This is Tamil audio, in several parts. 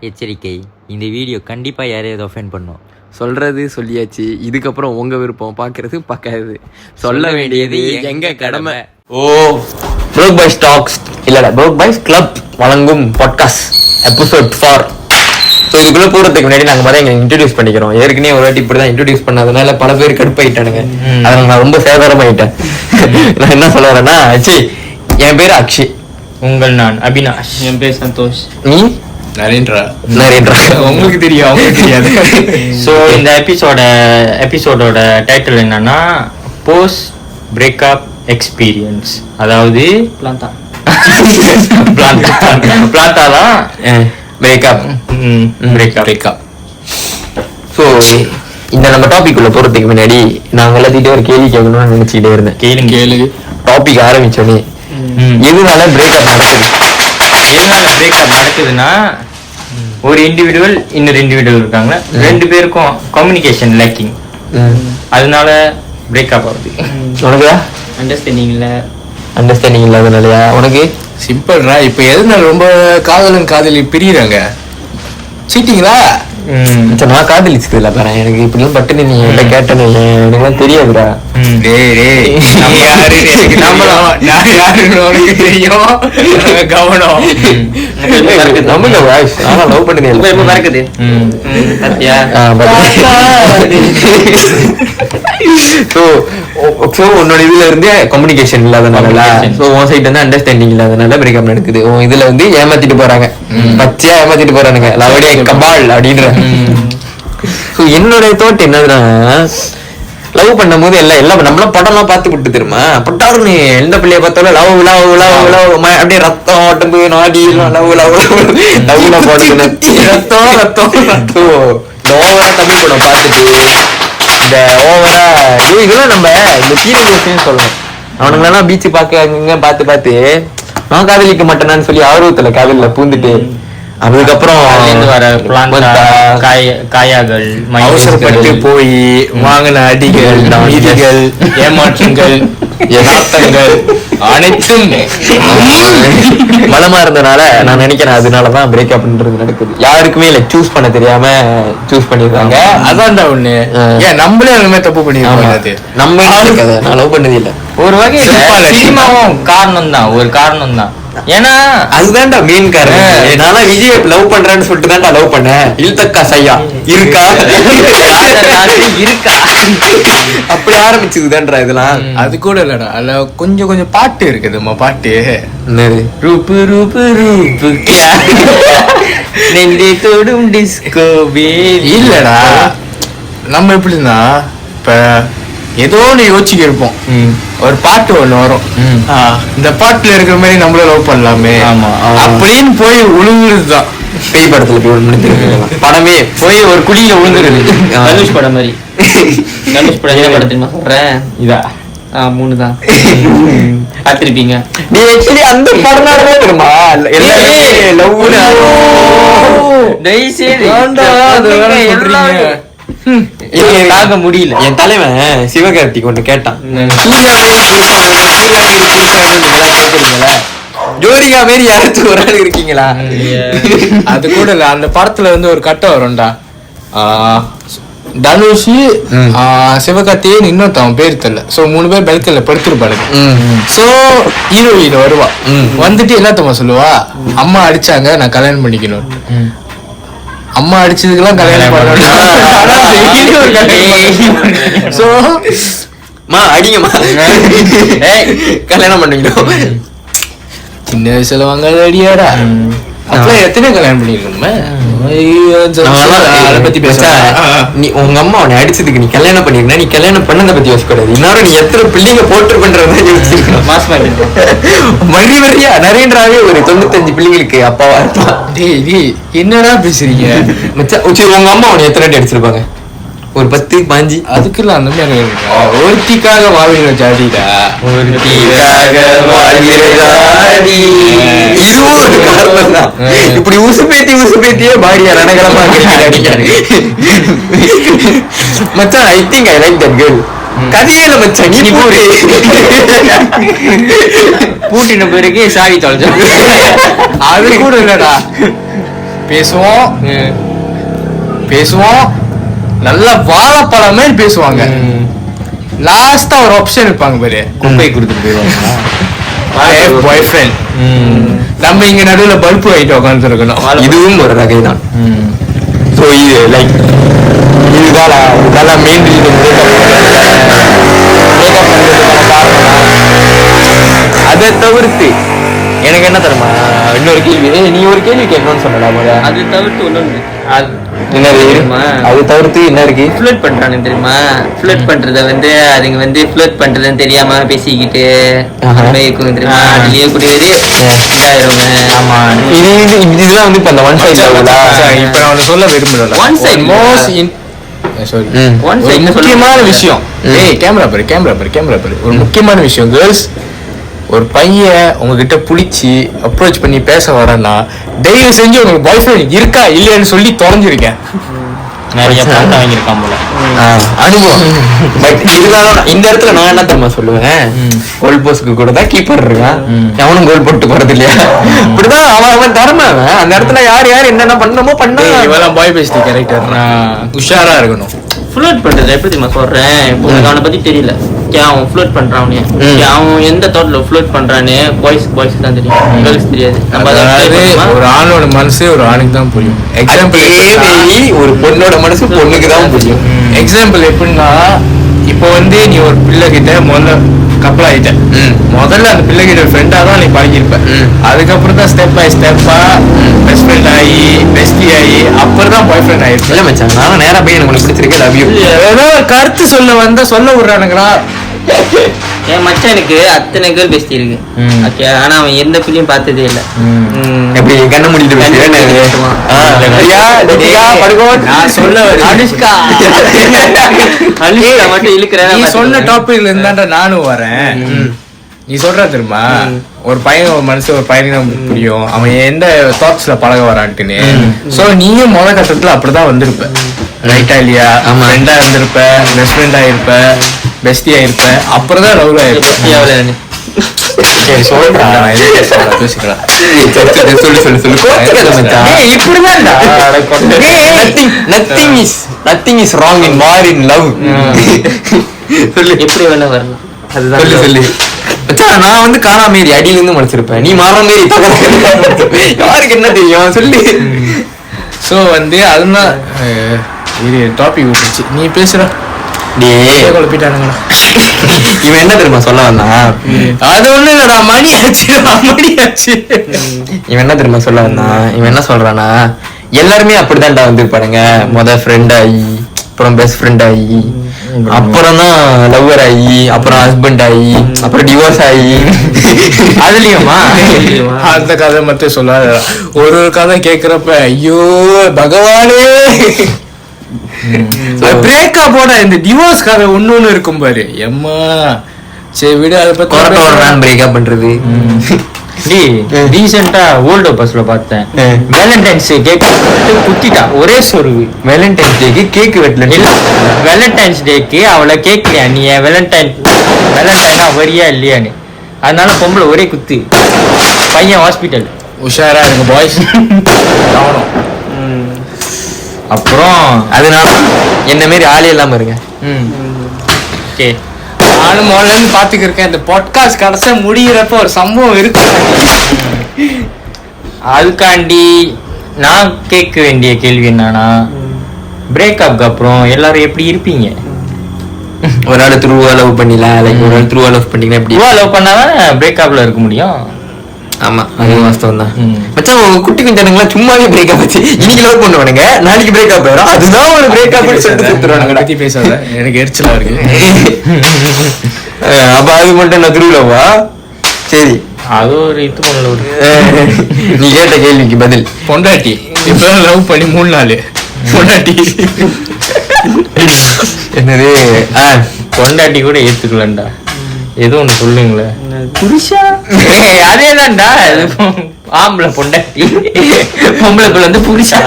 எச்சரிக்கை, இந்த வீடியோ கண்டிப்பாக யாரையாவது ஒஃபெண்ட் பண்ணும். சொல்றது சொல்லியாச்சு. இதுக்கப்புறம் உங்க விருப்பம், பார்க்கறது பார்க்காது. சொல்ல வேண்டியது எங்க கடமை. ஓ ப்ரோக் பாய்ஸ் டாக்ஸ் இல்லடா ப்ரோக் பாய்ஸ் கிளப் வழங்கும் பாட்காஸ்ட் எபிசோட் 4. ஸோ இதுக்குள்ள போறதுக்கு முன்னாடி நாங்கள் மாதிரி எங்க இன்ட்ரடியூஸ் பண்ணிக்கிறோம். ஏற்கனவே ஒரு வாட்டி இப்படிதான் இன்ட்ரடியூஸ் பண்ணதுனால பல பேர் கடுப்பாயிட்டானுங்க. அதில் நான் ரொம்ப சேதாரமாயிட்டேன். நான் என்ன சொல்ல வரேன்னா, என் பேரு அக்ஷய். நான் அபினாஷ். என் பேர் சந்தோஷ். நீ நரேந்திரா. உங்களுக்கு தெரியும், அவங்களுக்கு தெரியாது. ஸோ இந்த எபிசோடோட டைட்டில் என்னன்னா போஸ்ட் பிரேக்கப் எக்ஸ்பீரியன்ஸ். அதாவது பிளாட்டாதான் பிரேக்கப். ஸோ இந்த நம்ம டாபிக் உள்ள போறதுக்கு முன்னாடி நான் எல்லாத்திட்டே ஒரு கேள்வி கேட்கணும்னு நினைச்சுக்கிட்டே இருந்தேன். கேளு. டாபிக் ஆரம்பிச்சோன்னே எதனால பிரேக்கப் நடக்குதுன்னா, ஒரு இண்டிவிஜுவல் இன்னொரு இண்டிவிஜுவல் இருக்காங்க, ரெண்டு பேருக்கும் கம்யூனிகேஷன் லேக்கிங், அதனால பிரேக்கப் ஆகுது. உனக்கு அண்டர்ஸ்டாண்டிங் இல்லாதனாலயா? உனக்கு சிம்பிள்ரா. இப்ப எதனால ரொம்ப காதலி பிரியறாங்க? சீட்டிங்களா? நான் காதலிச்சது இல்ல பாரு. எனக்கு இப்படிலாம் பட்டுன்னு நீ என்ன கேட்டேன்னு எனக்கு தெரியாதுடா. கவனம். நமக்கு வாய்ஸ் ஆனா லவ் பண்ணதே இல்ல. இப்ப மறக்குது. சோ உன்னோட இதுல இருந்து கம்யூனிகேஷன் இல்லாதனால, சோ உன் சைடு வந்து அண்டர்ஸ்டாண்டிங் இல்லாதனால பிரேக்கப் நடக்குது. உன் இதுல வந்து ஏமாத்திட்டு போறாங்க, பச்சையா ஏமாத்திட்டு போறானுங்க. லவடியா கபால் அப்படின்ற. சோ என்னோட தோட் என்னதுன்னா, லவ் பண்ணும் போது எல்லாம் நம்மளாம் படம் எல்லாம் பார்த்து விட்டு தெரியுமா, பட்டாருன்னு எந்த பிள்ளைய பார்த்தாலும் லவ் லவ் லவ் லவ் அப்படியே ரத்தம் ஓட்டம்பு நாடி லவ் லவ் லவ்ல போடுறது, ரத்தம் ரத்தம் ரத்தம். இந்த ஓவரா தமிழ் படம் பார்த்துட்டு இந்த ஓவரா இதெல்லாம் நம்ம இந்த டீனேஜர்ஸ்னு சொல்லணும். அவனுங்களெல்லாம் பீச்சு பார்க்க அங்க பார்த்து நான் காதலிக்க மாட்டேனான்னு சொல்லி ஆர்வத்துல காதலில பூந்துட்டு, அதுக்கப்புறம் காயாகள் அவசரப்பட்டு போய் வாங்கின அடிகள், நீதிகள், ஏமாற்றங்கள், யதார்த்தங்கள் அனைத்தும் பலமா இருந்தனால நான் நினைக்கிறேன் அதனாலதான் பிரேக்கப்ன்றது நடக்குது. யாருக்குமே இல்ல, சூஸ் பண்ண தெரியாம சூஸ் பண்ணிருக்காங்க. அதான்டா ஒண்ணு. ஏன் நம்மளே அந்த மாதிரி தப்பு பண்ணிருக்கோம். நம்ம நான் லவ் பண்ணது இல்ல. ஒரு வகையில சினிமாவும் ஒரு காரணம் தான். ஏன்னா அதுதான்டா மெயின் காரணம். என்னால விஜய் லவ் பண்றேன்னு சொல்லிட்டு தான்டா லவ் பண்ணேன். இல்தக்கா சையா இருக்கா அப்படி ஆரம்பிச்சதுதான்றா இதெல்லாம். அது கூட இல்லடா, அதுல கொஞ்சம் கொஞ்சம் பாட்டு இருக்குதுமா. பாட்டு ரூபு ரூபு ரூபு நெஞ்சை தொடும் டிஸ்கோ இல்லடா. நம்ம எப்படின்னா, இப்ப ஏதோ ஒண்ணு யோசிக்க இருப்போம், ஒரு பாட்டு ஒண்ணு வரும், இந்த பாட்டுல இருக்கிற மாதிரி நம்மளும் லவ் பண்ணலாமே அப்படின்னு போய் உழுவுறதுதான். பேய் படத்துல போய் முடிஞ்சிருக்கு படமே, போய் ஒரு குழியில விழுந்துருது. தனுஷ் படம் மாதிரி. தனுஷ் படம் என்ன படம் தெரியுமா சொல்றேன்? இதா 3 தான் பார்த்திருப்பீங்க நீ. ஆக்சுவலி அந்த படம்னாலே தெரியுமா எல்லாமே லவ்னு தாங்க முடியல. என் தலைவன் சிவகார்த்திக் ஒண்ணு கேட்டான், ஜோதிகா மாரி யாராச்சும் ஒரு ஆள் இருக்கீங்களா? அது கூட இல்ல. அந்த படத்துல வந்து ஒரு கட்டம் வரும்டா, தனுஷ் சிவகார்த்திகேயன் இன்னொருத்தவன் பேர் தெரியல. சோ 3 பேர் பெல்கல்ல படுத்துருப்பாளுங்க. சோ ஹீரோயின் வருவா, வந்துட்டு எல்லாத்தம்மா சொல்லுவா, அம்மா அடிச்சாங்க நான் கல்யாணம் பண்ணிக்கணும். அம்மா அடிச்சதுக்கெல்லாம் கல்யாணம் பண்ணணும். அடிங்கம்மா கல்யாணம் பண்ணிக்கணும். சின்ன வயசுல வாங்க அடியாடா. அப்பெல்லாம் எத்தனை கல்யாணம் பண்ணிருக்கோமே. அதை பத்தி பேச நீ உங்க அம்மா உன்னை அடிச்சதுக்கு நீ கல்யாணம் பண்ணிருந்தா, நீ கல்யாணம் பண்ணதை பத்தி யோசிக்கூடாது. இன்னொரு நீ எத்தனை பிள்ளைங்க போட்டு பண்றத யோசிச்சிருக்கணும். வரி வரியா நரேந்திராவே ஒரு 95 பிள்ளைங்களுக்கு அப்பாவா இருக்கலாம். என்னடா பேசுறீங்க மச்சா? உங்க அம்மா உன்னை எத்தனை அடி அடிச்சிருப்பாங்க? ஒரு 10 15. அதுக்கெல்லாம் அந்த மாதிரி ஒருத்திக்காக வாழ்கிற ஜாதிடா, இதுவும் ஒரு காரணம் தான். இப்படி உசுப்பேத்தியே பாடியா ரணகலமா மச்சான். I think I like that girl. கதையில மச்சான் நீ பூட்டின பிறகு சாவி தொலைச்சோம். அது கூட இல்லடா, பேசுவோம் நல்லா வாழைப்பழம் மாதிரி பேசுவாங்க. லாஸ்டா ஒரு ஆப்ஷன் இருப்பாங்க பாரு, குப்பை கொடுத்துட்டு போயிடுவாங்க. பாய் ஃப்ரெண்ட். நம்ம இங்க நடுவுல பல்பு வாங்கிட்டு உட்காந்து இருக்கணும். இதுவும் ஒரு ரகை தான். ஸோ இது லைக் இதுதான் மெயின் ரீசன். அதை தவிர்த்து எனக்கு என்ன தருமா இன்னொரு கேள்வி, நீ ஒரு கேள்வி கேட்கணும்னு சொல்லலாம். அது தவிர்த்து ஒண்ணு என்ன தெரியுமா? அது தவிர்த்து என்ன இருக்கு? ஃப்ளர்ட் பண்றானு தெரியுமா? ஃப்ளர்ட் பண்றத வந்து அதுங்க வந்து ஃப்ளர்ட் பண்றதுன்னு தெரியாம பேசிக்கிட்டு இருக்கும் தெரியுமா? அதுலயே கூடியது இதாயிருங்க. ஆமா, இதெல்லாம் வந்து இப்ப அந்த ஒன் சைட் இப்ப நான் ஒண்ணு சொல்ல விரும்புறேன். ஒன் சைட் முக்கியமான விஷயம். கேமரா பாரு. ஒரு முக்கியமான விஷயம். கேர்ள்ஸ், ஒரு பையன் உங்ககிட்ட பிடிச்சி அப்ரோச் பண்ணி பேச வரேன்னா தயவு செஞ்சு உங்களுக்கு பாய் ஃப்ரெண்ட் இருக்கா இல்லையான்னு சொல்லி தொலைஞ்சிருக்கேன். நிறைய பணம் வாங்கியிருக்கான் போல அனுபவம். பட் இருந்தாலும் இந்த இடத்துல நான் என்ன தெரியுமா சொல்லுவேன், கோல் போஸ்க்கு கூட தான் கீப்பர் இருக்கான், எவனும் கோல் போட்டு போறது இல்லையா? இப்படிதான் அவன் திறமை. அந்த இடத்துல யார் என்னென்ன பண்ணணுமோ பண்ண. இவெல்லாம் பாய் பேஸ்டி கேரக்டர், உஷாரா இருக்கணும். ஃப்ளர்ட் பண்றது எப்படி தெரியுமா சொல்றேன்? இப்போ உனக்கு அவனை பத்தி தெரியல, அவன் ஃப்ளர்ட் பண்றான், அவன் எந்த தோட்டல ஃப்ளர்ட் பண்றான்னு பாய்ஸ் தான் தெரியும், கேர்ள்ஸ் தெரியாது. நம்ம ஒரு ஆணோட மனசு ஒரு ஆணுக்கு தான் புரியும். எக்ஸாம்பிள், ஒரு பொண்ணோட மனசு பொண்ணுக்கு தான் புரியும். எக்ஸாம்பிள் எப்படின்னா, இப்போ வந்து நீ ஒரு பிள்ளை கிட்ட முதல்ல கப்பல் ஆயிட்ட, முதல்ல அந்த பிள்ளை கிட்ட ஃப்ரெண்டா தான் நீ பழகிருப்ப. அதுக்கப்புறம் தான் ஸ்டெப் பை ஸ்டெப்பா பெஸ்ட் ஃப்ரெண்ட் ஆகி பெஸ்டி ஆகி அப்புறம் தான் பாய் ஃப்ரெண்ட் ஆயிடுச்சு. இல்ல மச்சான், நான் நேரா போய் எனக்கு பிடிச்சிருக்கேன் லவ் யூ ஏதோ கருத்து சொல்ல வந்தா சொல்ல விடுறானுங்களா? என் மச்சானுக்கு அத்தனை கேர்ள் பெஸ்டி இருக்கு. ஓகே, ஆனா அவன் எந்த பிள்ளையும் பார்த்ததே இல்ல. எப்படி கண்ண மூடிட்டு நான் சொல்ல அனுஷ்கா மட்டும் இழுக்கிறேன். நீ சொன்ன டாபிக்ல இருந்தாண்டா நானும் வரேன். நீ சொல்ற தெரியுமா, ஒரு பையன் ஒரு மனசு ஒரு பையனுக்கு புரியும், அவன் எந்த தாட்ஸ்ல பழக வரான்ட்டுன்னு. சோ நீயும் முத கட்டத்துல அப்படிதான் வந்திருப்ப, ரைட்டா இல்லையா? ஃப்ரெண்டா இருந்திருப்ப, பெஸ்ட் ஃப்ரெண்டா இருப்ப, பெஸ்டியா இருப்ப, அப்புறம் தான் லவ்ல இருப்ப. Nothing is wrong in war in love. எப்படி வேணா வரலாம். சொல்லு. நான் வந்து காணா மாரி அடியில இருந்து முடிச்சிருப்பேன், நீ மாற மாரி யாருக்கு என்ன தெரியும் சொல்லு. சோ வந்து அதுதான் டாபிக் விட்டுச்சு. நீ பேசுற குழப்பிட்டானுங்களா? இவன் என்ன தெரியுமா சொல்ல வந்தா, அது ஒண்ணு இல்லடா, மணி ஆச்சு. இவன் என்ன தெரியுமா சொல்ல வந்தா, இவன் என்ன சொல்றானா, எல்லாருமே அப்படிதான்டா வந்து பாருங்க, முத ஃப்ரெண்ட் ஆகி அப்புறம் பெஸ்ட் ஃப்ரெண்ட் ஆகி அப்புறம் தான் லவ்வர் ஆகி அப்புறம் ஹஸ்பண்ட் ஆகி அப்புறம் டிவோர்ஸ் ஆகி. அதுலயுமா அந்த கதை மட்டும் சொல்லாத. ஒரு கதை கேக்குறப்ப ஐயோ பகவானே, பிரேக்கப்போட இந்த டிவோர்ஸ் கதை ஒண்ணு இருக்கும் பாரு. எம்மா சரி விடு, அதை பத்தி பிரேக்கப் பண்றது. ரீசெண்டா ஓல்டு பஸ்ல பார்த்தேன், வேலண்டைன்ஸ் கேக் குத்திட்டா ஒரே சொருவு. வேலண்டைன்ஸ் டேக்கு கேக் வெட்டல. வேலண்டைன்ஸ் டேக்கு அவளை கேட்கலையா, நீ வேலண்டைனா வரியா இல்லையான்னு. அதனால பொம்பளை ஒரே குத்து, பையன் ஹாஸ்பிட்டல். உஷாரா இருக்கு பாய்ஸ். அப்புறம் அதனால என்ன மாரி ஆளே இல்லாம இருங்க. ஓகே, நானும் முதல்ல இருந்து பாத்துக்கிருக்கேன். இந்த பாட்காஸ்ட் கடைசியா முடிகிறப்ப ஒரு சம்பவம் இருக்கு. அதுக்காண்டி நான் கேட்க வேண்டிய கேள்வி என்னன்னா, பிரேக்கப்க்கு அப்புறம் எல்லாரும் எப்படி இருப்பீங்க? ஒரு ஆள் த்ரூவா லவ் பண்ணிடலாம், லைக் ஒரு ஆள் த்ரூவா லவ் பண்ணிக்கலாம். எப்படி லவ் பண்ணாதான் பிரேக்கப்ல இருக்க முடியும். ஆமா, அது வாஸ்தவம் தான் மச்சான். உங்க குட்டி குஞ்சனுங்களாம் சும்மாவே பிரேக்கப் வச்சு இன்னைக்கு லவ் பண்ணுவானுங்க, நாளைக்கு பிரேக்கப் ஆயிரும். அதுதான் ஒரு பிரேக்கப் சொல்லிட்டு பத்தி பேசாத, எனக்கு எரிச்சலா இருக்கு. அப்ப அது மட்டும் நான் த்ரூலவா? சரி, அது ஒரு இது பண்ணல. நீ கேட்ட கேள்விக்கு பதில். பொண்டாட்டி இப்பதான் லவ் பண்ணி 3 நாள் பொண்டாட்டி என்னது? பொண்டாட்டி கூட ஏத்துக்கலண்டா, ஏதோ ஒண்ணு சொல்லுங்களேன். புருஷா அதேதான்டா, ஆம்பளை பொண்டாட்டி, பொம்பளைக்குள்ள வந்து புருஷா.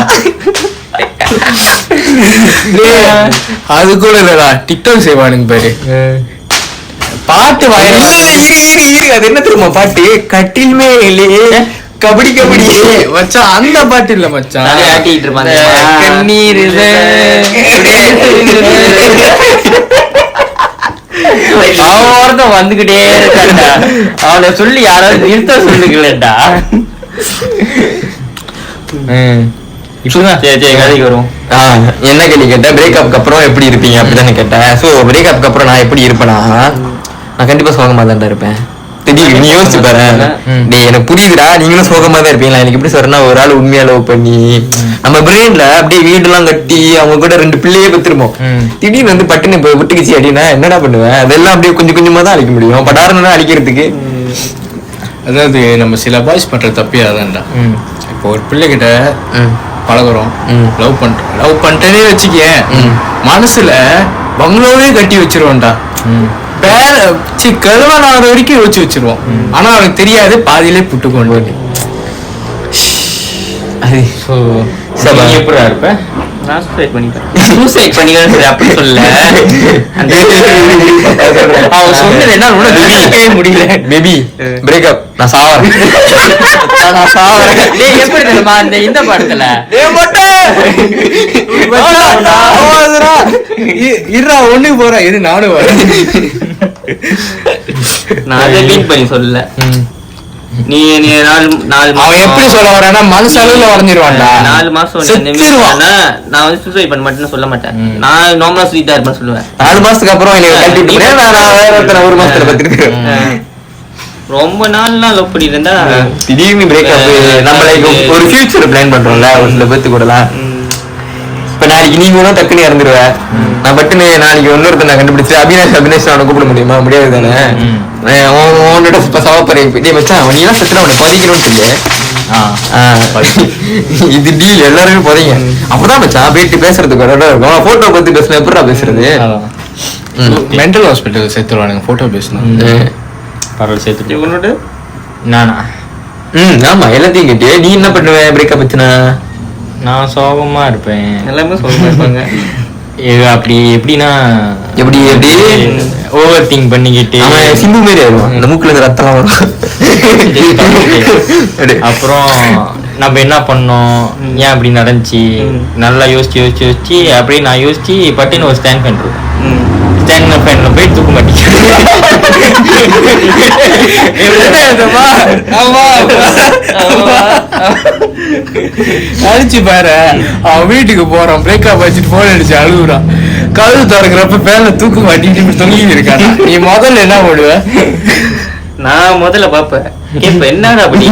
அது கூட இல்லடா, டிக்டாக் செய்வானுங்க பாரு, பாட்டு அது என்ன தெரியுமா பாட்டு? கட்டில் மேலே கபடி கபடி மச்சான் அந்த பாட்டு இல்ல மச்சான். தலையை ஆட்டிட்டு இருப்பாங்க. கண்ணீர் அவன் ஒருத்தன் வந்துகிட்டே இருக்கான்டா. அவனை சொல்லி யாராவது நிறுத்த சொல்லுங்களேன்டா. இப்படிதான் சரி கதைக்கு வரும். என்ன கேள்வி கேட்டேன்? பிரேக்கப்க்கு அப்புறம் எப்படி இருப்பீங்க அப்படிதானே கேட்டேன். சோ பிரேக்கப்க்கு அப்புறம் நான் எப்படி இருப்பேனா, நான் கண்டிப்பா சோகமா தான் இருப்பேன். திடீர்னு நீ யோசிச்சு பாரு. டேய் எனக்கு புரியுதுடா, நீங்களும் சோகமா தான் இருப்பீங்களா? எனக்கு எப்படி சொல்றேன்னா, ஒரு ஆள் உண்மையா லவ் பண்ணி நம்ம பிரெயின்ல அப்படியே வீடெல்லாம் கட்டி அவங்க கூட 2 பிள்ளையே பெற்றுருப்போம். திடீர்னு வந்து பட்டுன்னு இப்ப விட்டுக்குச்சு அப்படின்னா என்னடா பண்ணுவேன்? அதெல்லாம் அப்படியே கொஞ்சம் கொஞ்சமா தான் அழிக்க முடியும். படாருன்னா அழிக்கிறதுக்கு. அதாவது நம்ம சில பாய்ஸ் பண்ற தப்பே அதான்டா. இப்போ ஒரு பிள்ளைகிட்ட பழகுறோம், லவ் பண்ணிட்டேனே வச்சுக்கேன், மனசுல பங்களாவே கட்டி வச்சிருவோம்டா. கருவான ஆகிற வரைக்கும் யோசிச்சு வச்சிருவோம். ஆனா அவனுக்கு தெரியாது, பாதியிலே புட்டு கொண்டு வந்து எப்படா இருப்ப? நான் சூசைட் பண்ணிக்கிறேன் அப்படி சொல்ல. அவன் சொன்னது என்ன முடியல. பேபி பிரேக்கப் நான் சாவறேன். எப்படி தெரியுமா அந்த இந்த படத்துல ஒண்ணுக்கு போறேன், இரு நானும் வரேன். நான் அதை மீட் பண்ணி சொல்லல. நீ 4 அவன் எப்படி சொல்ல வரானா, மனசளவுல வரைஞ்சிருவான்டா. 4 மாசம் நான் வந்து சூசைட் பண்ண மாட்டேன்னு சொல்ல மாட்டேன். நான் நார்மலா ஸ்வீட்டா இருப்பேன் சொல்லுவேன். 4 மாசத்துக்கு அப்புறம் எனக்கு கழட்டி விட்டு நான் வேற ஒருத்தனை 1 மாசத்துல பத்திருக்கேன். ரொம்ப நாள்லாம் லவ் பண்ணிட்டு இருந்தா திடீர்னு பிரேக்கப். நம்ம ஒரு ஃபியூச்சர் பிளான் பண்றோம்ல ஒரு சில பேத்து கூடலாம். இப்ப நாளைக்கு நீ கூட டக்குன்னு இறந்துருவேன். நான் பட்டுன்னு நாளைக்கு இன்னொருத்தனை கண்டுபிடிச்சு அபினேஷ் அவனை கூப்பிட முடியுமா? முடியாது தானே. உன்னோட சவப்பறை மச்சான் நீ எல்லாம் சத்துல அவனை பதிக்கணும்னு சொல்லு. இது டீல் எல்லாருமே போறீங்க. அப்பதான் மச்சான் போயிட்டு பேசுறதுக்கு இருக்கும். போட்டோ பத்தி பேசுன எப்படா பேசுறது? மென்டல் ஹாஸ்பிட்டல் சேர்த்துருவானுங்க போட்டோ பேசணும். பரவாயில்ல சேர்த்துட்டு உன்னோட நானா? ஆமா எல்லாத்தையும் கேட்டு நீ என்ன பண்ணுவேன் பிரேக்கப் வச்சுனா? நான் சோகமா இருப்பேன். எல்லாமே சோகமா இருப்பாங்க. அப்படி எப்படின்னா எப்படி ஓவர் திங்க் பண்ணிக்கிட்டு அவன் சிம்பு மாரி ஆயிடுவான். இந்த மூக்குல இருந்து ரத்தம் வரும். அப்புறம் நம்ம என்ன பண்ணோம், ஏன் அப்படி நடந்துச்சு, நல்லா யோசிச்சு அப்படியே நான் யோசிச்சு பட்டுன்னு ஒரு ஸ்டாண்ட் பண்றேன். ஸ்டாண்ட் ஃபேன்ல போய் தூக்க மாட்டேன். அடிச்சு பாரு, அவன் வீட்டுக்கு போறான், பிரேக்கப் வச்சுட்டு போன் அடிச்சு அழுகுறான். கழுவு திறக்கிறப்ப பேர்ல தூக்க மாட்டிட்டு தொங்கி இருக்கான். நீ முதல்ல என்ன போடுவ? நான் முதல்ல பாப்பேன், இப்ப என்னடா அப்படி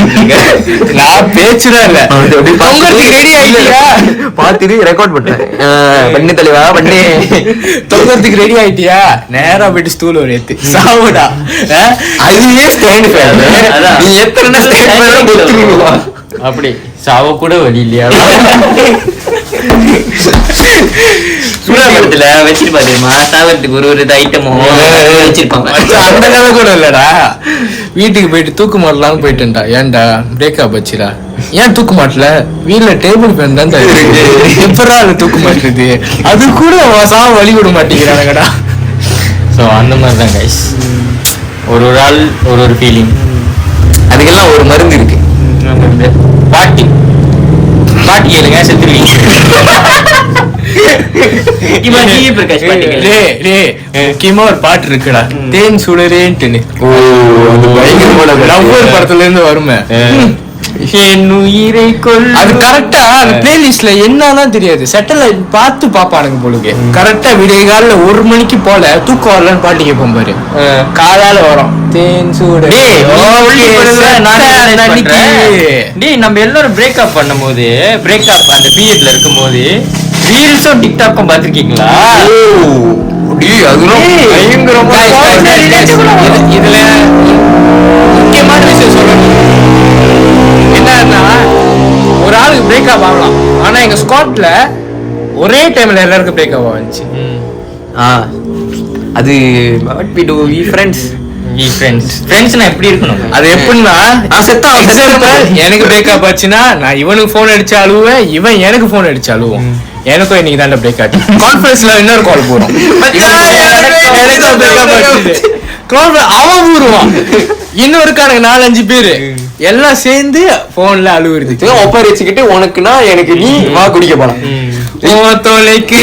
நான் பேச்சுதான் இல்ல, ரெடி ஆயிட்டியா பாத்துட்டு ரெக்கார்ட் பண்றேன். பண்ணி தலைவா பண்ணி தொங்கறதுக்கு ரெடி ஆயிட்டியா? நேரா போயிட்டு ஸ்டூல் ஒரு ஏத்து சாவுடா. அதுவே ஸ்டாண்ட் ஃபேன். நீ எத்தனை ஸ்டாண்ட் அப்படி சாவ கூட வழி இல்லையா? சூழலத்துல வச்சிருப்பா தெரியுமா, சாவறதுக்கு ஒரு ஐட்டமும் வச்சிருப்பாங்க. அந்த கதை கூட இல்லடா. வீட்டுக்கு போயிட்டு தூக்கு மாட்டலாம்னு போயிட்டேன்டா. ஏன்டா பிரேக்கப் வச்சுடா? ஏன் தூக்கு மாட்டல? வீட்டுல டேபிள் ஃபேன் தான் இருக்கு, எப்படா தூக்கு மாட்டுறது? அது கூட சாவ வழி விட மாட்டேங்கிறானுங்கடா. ஸோ அந்த மாதிரி தான் கைஸ், ஒரு ஆள் ஒரு ஃபீலிங். அதுக்கெல்லாம் ஒரு மருந்து இருக்கு. பாட்டி கேளுங்க, செத்துருவீங்க. முக்கியமா ஒரு பாட்டு இருக்குடா, தேன் சுடரேன்ட்டு. படத்துல இருந்து வருமே, அது கரெக்டா அந்த பிளேலிஸ்ட்ல என்னதான் தெரியாது, சேட்டலைட் பார்த்து பாப்பானுங்க போலுக்கு. கரெக்டா விடிய கால 1 மணிக்கு போல தூக்கம் வரலன்னு பாட்டு கேட்போம் பாரு, காலால வரும் தேன் சூடு. நம்ம எல்லாரும் பிரேக்கப் பண்ணும்போது, பிரேக்கப் அந்த பீரியட்ல இருக்கும் போது ரீல்ஸும் டிக்டாக்கும் பாத்திருக்கீங்களா? இதுல முக்கியமான விஷயம் சொல்லணும் என்னன்னா, ஒரு ஆளுக்கு பிரேக்கப் ஆகலாம், ஆனா எங்க ஸ்குவாட்ல ஒரே டைம்ல எல்லாருக்கும் பிரேக்கப் ஆச்சு. அது எப்படி இருக்கணும்? அது எப்படின்னா, எனக்கு பிரேக்கப் ஆச்சுன்னா நான் இவனுக்கு போன் அடிச்சு அழுவேன், இவன் எனக்கு போன் அடிச்சு அழுவோம். எனக்கும் இன்னைக்கு தான் பிரேக் ஆச்சு. கான்ஃபரன்ஸ்ல இன்னொரு கால் போறோம், அவன் ஊருவான். இன்னும் இருக்கானுங்க 4-5 பேரு எல்லாம் சேர்ந்து போன்ல அழுவுறது. ஒப்பாரி வச்சுக்கிட்டு உனக்குன்னா எனக்கு நீ வா குடிக்க போலாம். தொலைக்கு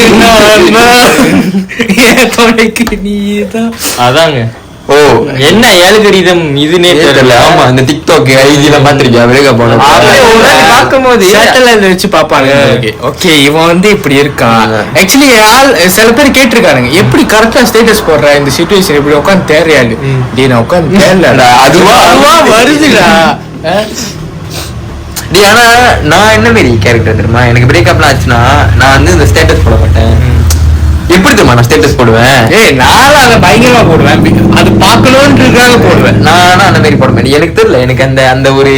தொலைக்கு நீதான். அதாங்க. ஓ என்ன ஏல்கரிதம் இதுனே தெரியல. ஆமா இந்த டிக்டாக் ஐஜில பாத்திருக்கியா பிரேக்கா போன பார்க்கும்போது சேட்டலைட்ல வச்சு பாப்பாங்க. ஓகே இவன் வந்து இப்படி இருக்கான். ஆக்சுவலி சில பேர் கேட்டிருக்கானுங்க எப்படி கரெக்டா ஸ்டேட்டஸ் போடுற இந்த சிச்சுவேஷன் இப்படி உட்காந்து தேர்றாரு. டேய் நான் உட்காந்து தேர்ல அதுவா வருதுடா. ஆனா நான் என்ன மாரி கேரக்டர் தெரியுமா? எனக்கு பிரேக்கப்லாம் ஆச்சுன்னா நான் வந்து இந்த ஸ்டேட்டஸ் போட மாட்டேன். எப்படி தெரியுமா நான் ஸ்டேட்டஸ் போடுவேன்? நான் அதை பயங்கரமா போடுவேன். அது பார்க்கணும்ன்றதுக்காக போடுவேன். நான் அந்த மாதிரி போட மாட்டேன். எனக்கு தெரியல எனக்கு அந்த அந்த ஒரு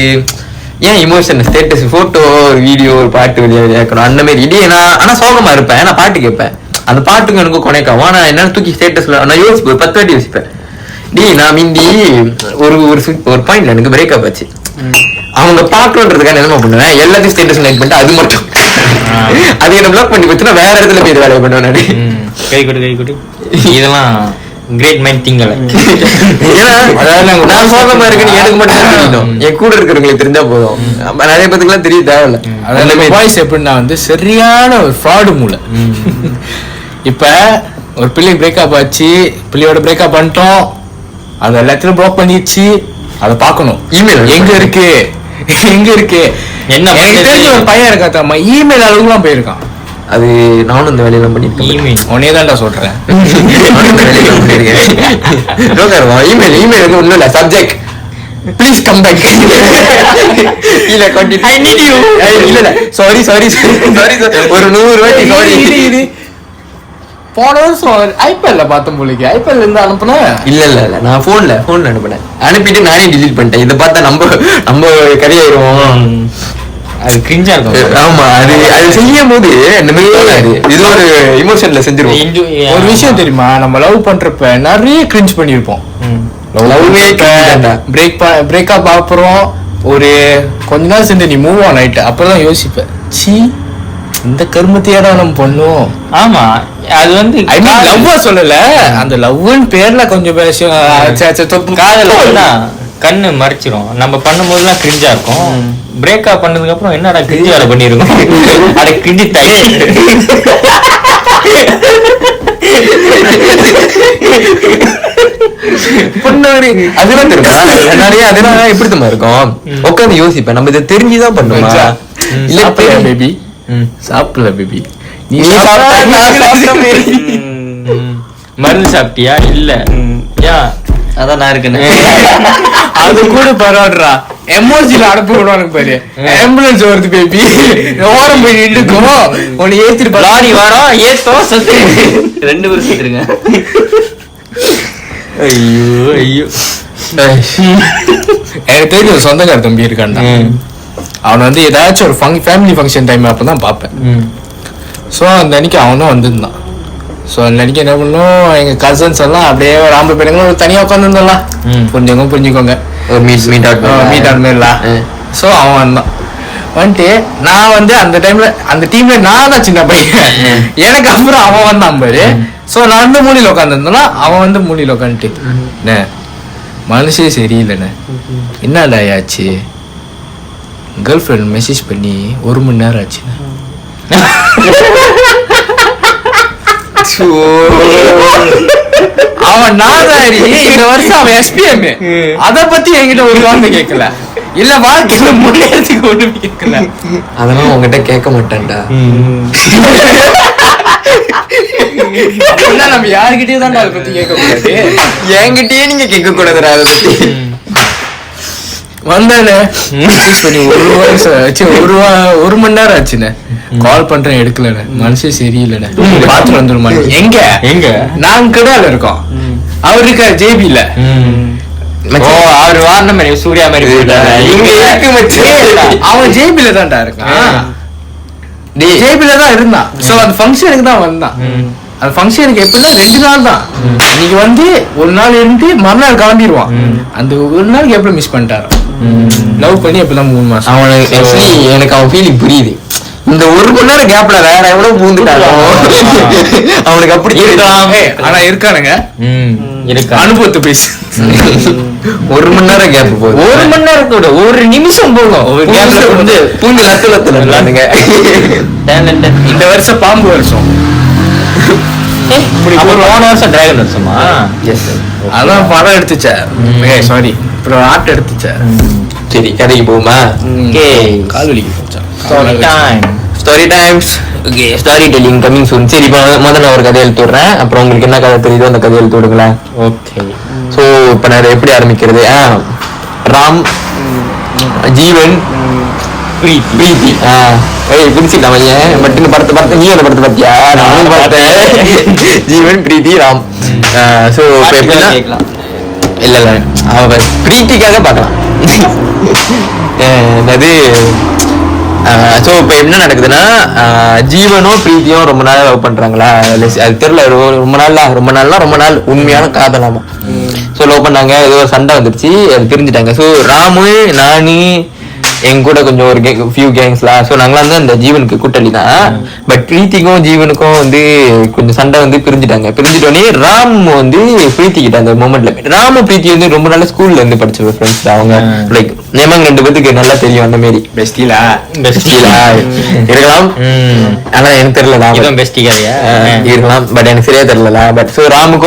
ஏன் இமோஷன் ஸ்டேட்டஸ் போட்டோ ஒரு வீடியோ ஒரு பாட்டு வெளியாக்கணும் அந்த மாதிரி இதே. நான் ஆனா சோகமா இருப்பேன். நான் பாட்டு கேட்பேன். அந்த பாட்டுக்கு எனக்கு கொனைக்காவும். ஆனா என்ன தூக்கி ஸ்டேட்டஸ்ல நான் யோசிப்பேன் 10 வாட்டி யோசிப்பேன். நான் மிந்தி ஒரு பாயிண்ட்ல எனக்கு பிரேக்கப் ஆச்சு. அவங்க பாக்கணுன்றதுக்காக என்ன பண்ணுவேன் எல்லாத்தையும் ஸ்டேட்டஸ் லைக் பண்ணிட்டு அது மட்டும் அது என்ன பிளாக் பண்ணி வச்சுனா வேற இடத்துல போய் வேலையை பண்ணுவேன். கை கொடு இதெல்லாம் கிரேட் மைண்ட் திங்கல. நான் சோகமா இருக்குன்னு எனக்கு மட்டும் தெரியணும். என் கூட இருக்கிறவங்களுக்கு தெரிஞ்சா போதும். நிறைய பேத்துக்குலாம் தெரிய தேவையில்ல. அதெல்லாம் வாய்ஸ் எப்படின்னா வந்து சரியான ஒரு ஃப்ராடு மூளை. இப்ப ஒரு பிள்ளை பிரேக்கப் ஆச்சு, பிள்ளையோட பிரேக்கப் பண்ணிட்டோம், அது எல்லாத்தையும் ப்ளாக் பண்ணிடுச்சு. அதை பார்க்கணும் இமெயில் எங்க இருக்கு என்ன தெரிஞ்ச ஒரு பையன் இருக்காத்தாமா இமெயில் அளவுக்குலாம் போயிருக்கான். அது நானும் இந்த வேலையெல்லாம் பண்ணிருக்கேன். உன்னே தான்டா சொல்றேன். இமெயில் ஒண்ணும் இல்ல சப்ஜெக்ட் ப்ளீஸ் கம் பேக் இல்ல கண்டினியூ ஐ நீட் யூ இல்ல சாரி ஒரு 100 வாட்டி சாரி. இது போன வருஷம் ஐபிஎல்ல பார்த்தேன் போலிக்கு. ஐபிஎல் இருந்து அனுப்புனா இல்ல நான் போன்ல அனுப்பினேன். அனுப்பிட்டு நானே டிலீட் பண்ணிட்டேன். இதை பார்த்தா நம்ம கரையாயிருவோம். அது கிரிஞ்சா இருக்கும். ஆமா அது செய்யும் போது இது ஒரு இமோஷன்ல செஞ்சிருவோம். ஒரு விஷயம் தெரியுமா? நம்ம லவ் பண்றப்ப நிறைய கிரிஞ்ச் பண்ணிருப்போம். பிரேக்கப் அப்புறம் ஒரு கொஞ்ச நாள் சேர்ந்து நீ மூவ் ஆன் ஆயிட்ட அப்பதான் யோசிப்பேன் சி இந்த கருமத்தையாடா நம்ம பண்ணுவோம். ஆமா அது வந்து லவ்வா சொல்லல, அந்த லவ்னு பேர்ல கொஞ்சம் காதல் கண்ணு மறைச்சிரும். நம்ம பண்ணும்போதுலாம் கிரிஞ்சா இருக்கும். பிரேக்கப் பண்ணதுக்கு அப்புறம் என்னடா கிரிஞ்சு வேலை பண்ணிருக்கோம். அட கிரிஞ்சி தாய் அதெல்லாம் தெரியுமா? நிறைய அதெல்லாம் எப்படி தான் இருக்கும். உட்காந்து யோசிப்பேன் நம்ம இதை தெரிஞ்சுதான் பண்ணுமா இல்ல பேபி சாப்பிடல பேபி நீ மருந்து சாப்பிட்டியா? இல்ல அதான் நான் இருக்கேன். அது கூட பரவாயில்லைடா. எமோஜில அனுப்பி விடுவானுங்க பாரு. ஆம்புலன்ஸ் வருது பேபி ஓரம் போய் நின்றுக்கும் உன்னை ஏத்திட்டு லாரி வரோம் ஏத்தோம் சத்து 2 பேரும் சேர்த்துருங்க. ஐயோ எனக்கு தெரியும் ஒரு சொந்தக்கார தம்பி இருக்கான்டா. அவனை வந்து ஏதாச்சும் ஒரு ஃபேமிலி ஃபங்க்ஷன் டைம் அப்பதான் பார்ப்பேன். ஸோ அந்த அன்னைக்கு அவனும் வந்திருந்தான். ஸோ அந்த அன்னைக்கு என்ன பண்ணோம் எங்க கசன்ஸ் எல்லாம் அப்படியே ஒரு ஆம்பளை பையனுங்க ஒரு தனியா உட்காந்துருந்தோம்லாம். புரிஞ்சுக்கோங்க மீட் அவுட் மாரிலாம். ஸோ அவன் வந்தான். வந்துட்டு நான் வந்து அந்த டைம்ல அந்த டீம்ல நான் தான் சின்ன பையன். எனக்கு அப்புறம் அவன் வந்தான் பாரு. ஸோ நான் வந்து மூலையில் உட்காந்துருந்தோம்னா அவன் வந்து மூலையில் உட்காந்துட்டு என்ன மனுஷே சரியில்லைண்ணே என்னடா ஆச்சு கேர்ள் ஃப்ரெண்ட் மெசேஜ் பண்ணி 1 மணி நேரம் ஆச்சு. அவன் நாதாரி இந்த வருஷம் அவன் SPM அத பத்தி என்கிட்ட ஒரு வார்த்தை கேட்கல. இல்ல வாழ்க்கையில முன்னேறதுக்கு ஒண்ணுமே கேட்கல. அதெல்லாம் உங்ககிட்ட கேட்க மாட்டேன்டா. நம்ம யாருக்கிட்டே தான் அதை பத்தி கேட்க கூடாது. என்கிட்டயே நீங்க கேட்க கூடாதுடா அதை பத்தி. வந்தானே ஒரு மணி நேரம் ஆச்சுண்ணே. கால் பண்றேன் எடுக்கலண்ணே மனசே சரியில்லைண்ணே பாத்துட்டு வந்துருமா. எங்க நாங்க கடால இருக்கோம். அவர் இருக்காரு ஜேபில. அவர் வாரண மாதிரி சூர்யா மாதிரி அவன் ஜேபில தான்டா இருக்கான். ஜேபில தான் இருந்தான். சோ அந்த ஃபங்க்ஷனுக்கு தான் வந்தான். அந்த ஃபங்க்ஷனுக்கு எப்படின்னா 2 நாள் தான். இன்னைக்கு வந்து ஒரு நாள் இருந்து மறுநாள் கிளம்பிடுவான். அந்த ஒரு நாளுக்கு எப்படி மிஸ் பண்ணிட்டாரு. லவ் பண்ணி எப்படிதான் 3 மாசம். அவனுக்கு எனக்கு அவன் ஃபீலிங் புரியுது. இந்த 1 மணி நேரம் கேப்ல வேற எவ்வளவு பூந்துட்டாங்க அவனுக்கு அப்படி இருக்கலாம். ஆனா இருக்கானுங்க இருக்கா அனுபவத்தை பேசு 1 மணி நேரம் கேப் போகுது. 1 மணி நேரம் கூட 1 நிமிஷம் போகும். ஒரு கேப்ல வந்து பூந்து லத்துல விளாடுங்க. இந்த வருஷம் பாம்பு வருஷம் போன வருஷம் டிராகன் வருஷமா? அதான் படம் எடுத்துச்ச. சாரி அப்புறம் ஆட்டு எடுத்துச்ச. சரி கதைக்கு போகுமா? கால் வலிக்கு போச்சா? Story times. Okay, story telling coming soon. சரி, இப்போ முதல்ல நான் ஒரு கதை எழுத்து விடுறேன். அப்புறம் உங்களுக்கு என்ன கதை தெரியுதோ அந்த கதை எழுத்து விடுங்களேன். ஓகே. ஸோ இப்போ நான் எப்படி ஆரம்பிக்கிறது? ராம், ஜீவன், பிரீத்தி. பிடிச்சிட்டான் பையன். பட் இந்த படத்தை பார்த்து நீ அந்த படத்தை பார்த்தியா? நானும் பார்த்தேன். ஜீவன், பிரீத்தி, ராம். ஸோ இப்போ எப்படின்னா இல்ல அவ பிரீத்திக்காக பார்க்கலாம். அது ஸோ இப்போ என்ன நடக்குதுன்னா, ஜீவனும் பிரீத்தியும் ரொம்ப நாள் லவ் பண்றாங்களா? அது தெரியல. ரொம்ப நாள் உண்மையான காதலாமா. ஸோ லவ் பண்ணாங்க. ஏதோ ஒரு சண்டை வந்துருச்சு, அது பிரிஞ்சுட்டாங்க. ஸோ ராமு, நானு, எங்க கூட கொஞ்சம் ஒரு ஃபியூ கேங்ஸ்லாம். ஸோ நாங்களாம் வந்து அந்த ஜீவனுக்கு கூட்டணி தான். பட் பிரீத்திக்கும் ஜீவனுக்கும் வந்து கொஞ்சம் சண்டை வந்து பிரிஞ்சுட்டோன்னே ராம் வந்து பிரீத்தி கிட்ட அந்த மூமெண்ட்ல ராம பிரீத்தி வந்து ரொம்ப நாள் ஸ்கூல்ல இருந்து படிச்ச ஃப்ரெண்ட்ஸ் தான் அவங்க. லைக் நேமாங்க 2 பேத்துக்கு நல்லா தெரியும். அந்த மாதிரி பெஸ்டிலா இருக்கலாம். ஆனா எனக்கு தெரியல பெஸ்டி கதையா இருக்கலாம். பட் எனக்கு சரியா தெரியல. பட் ஸோ ராமும்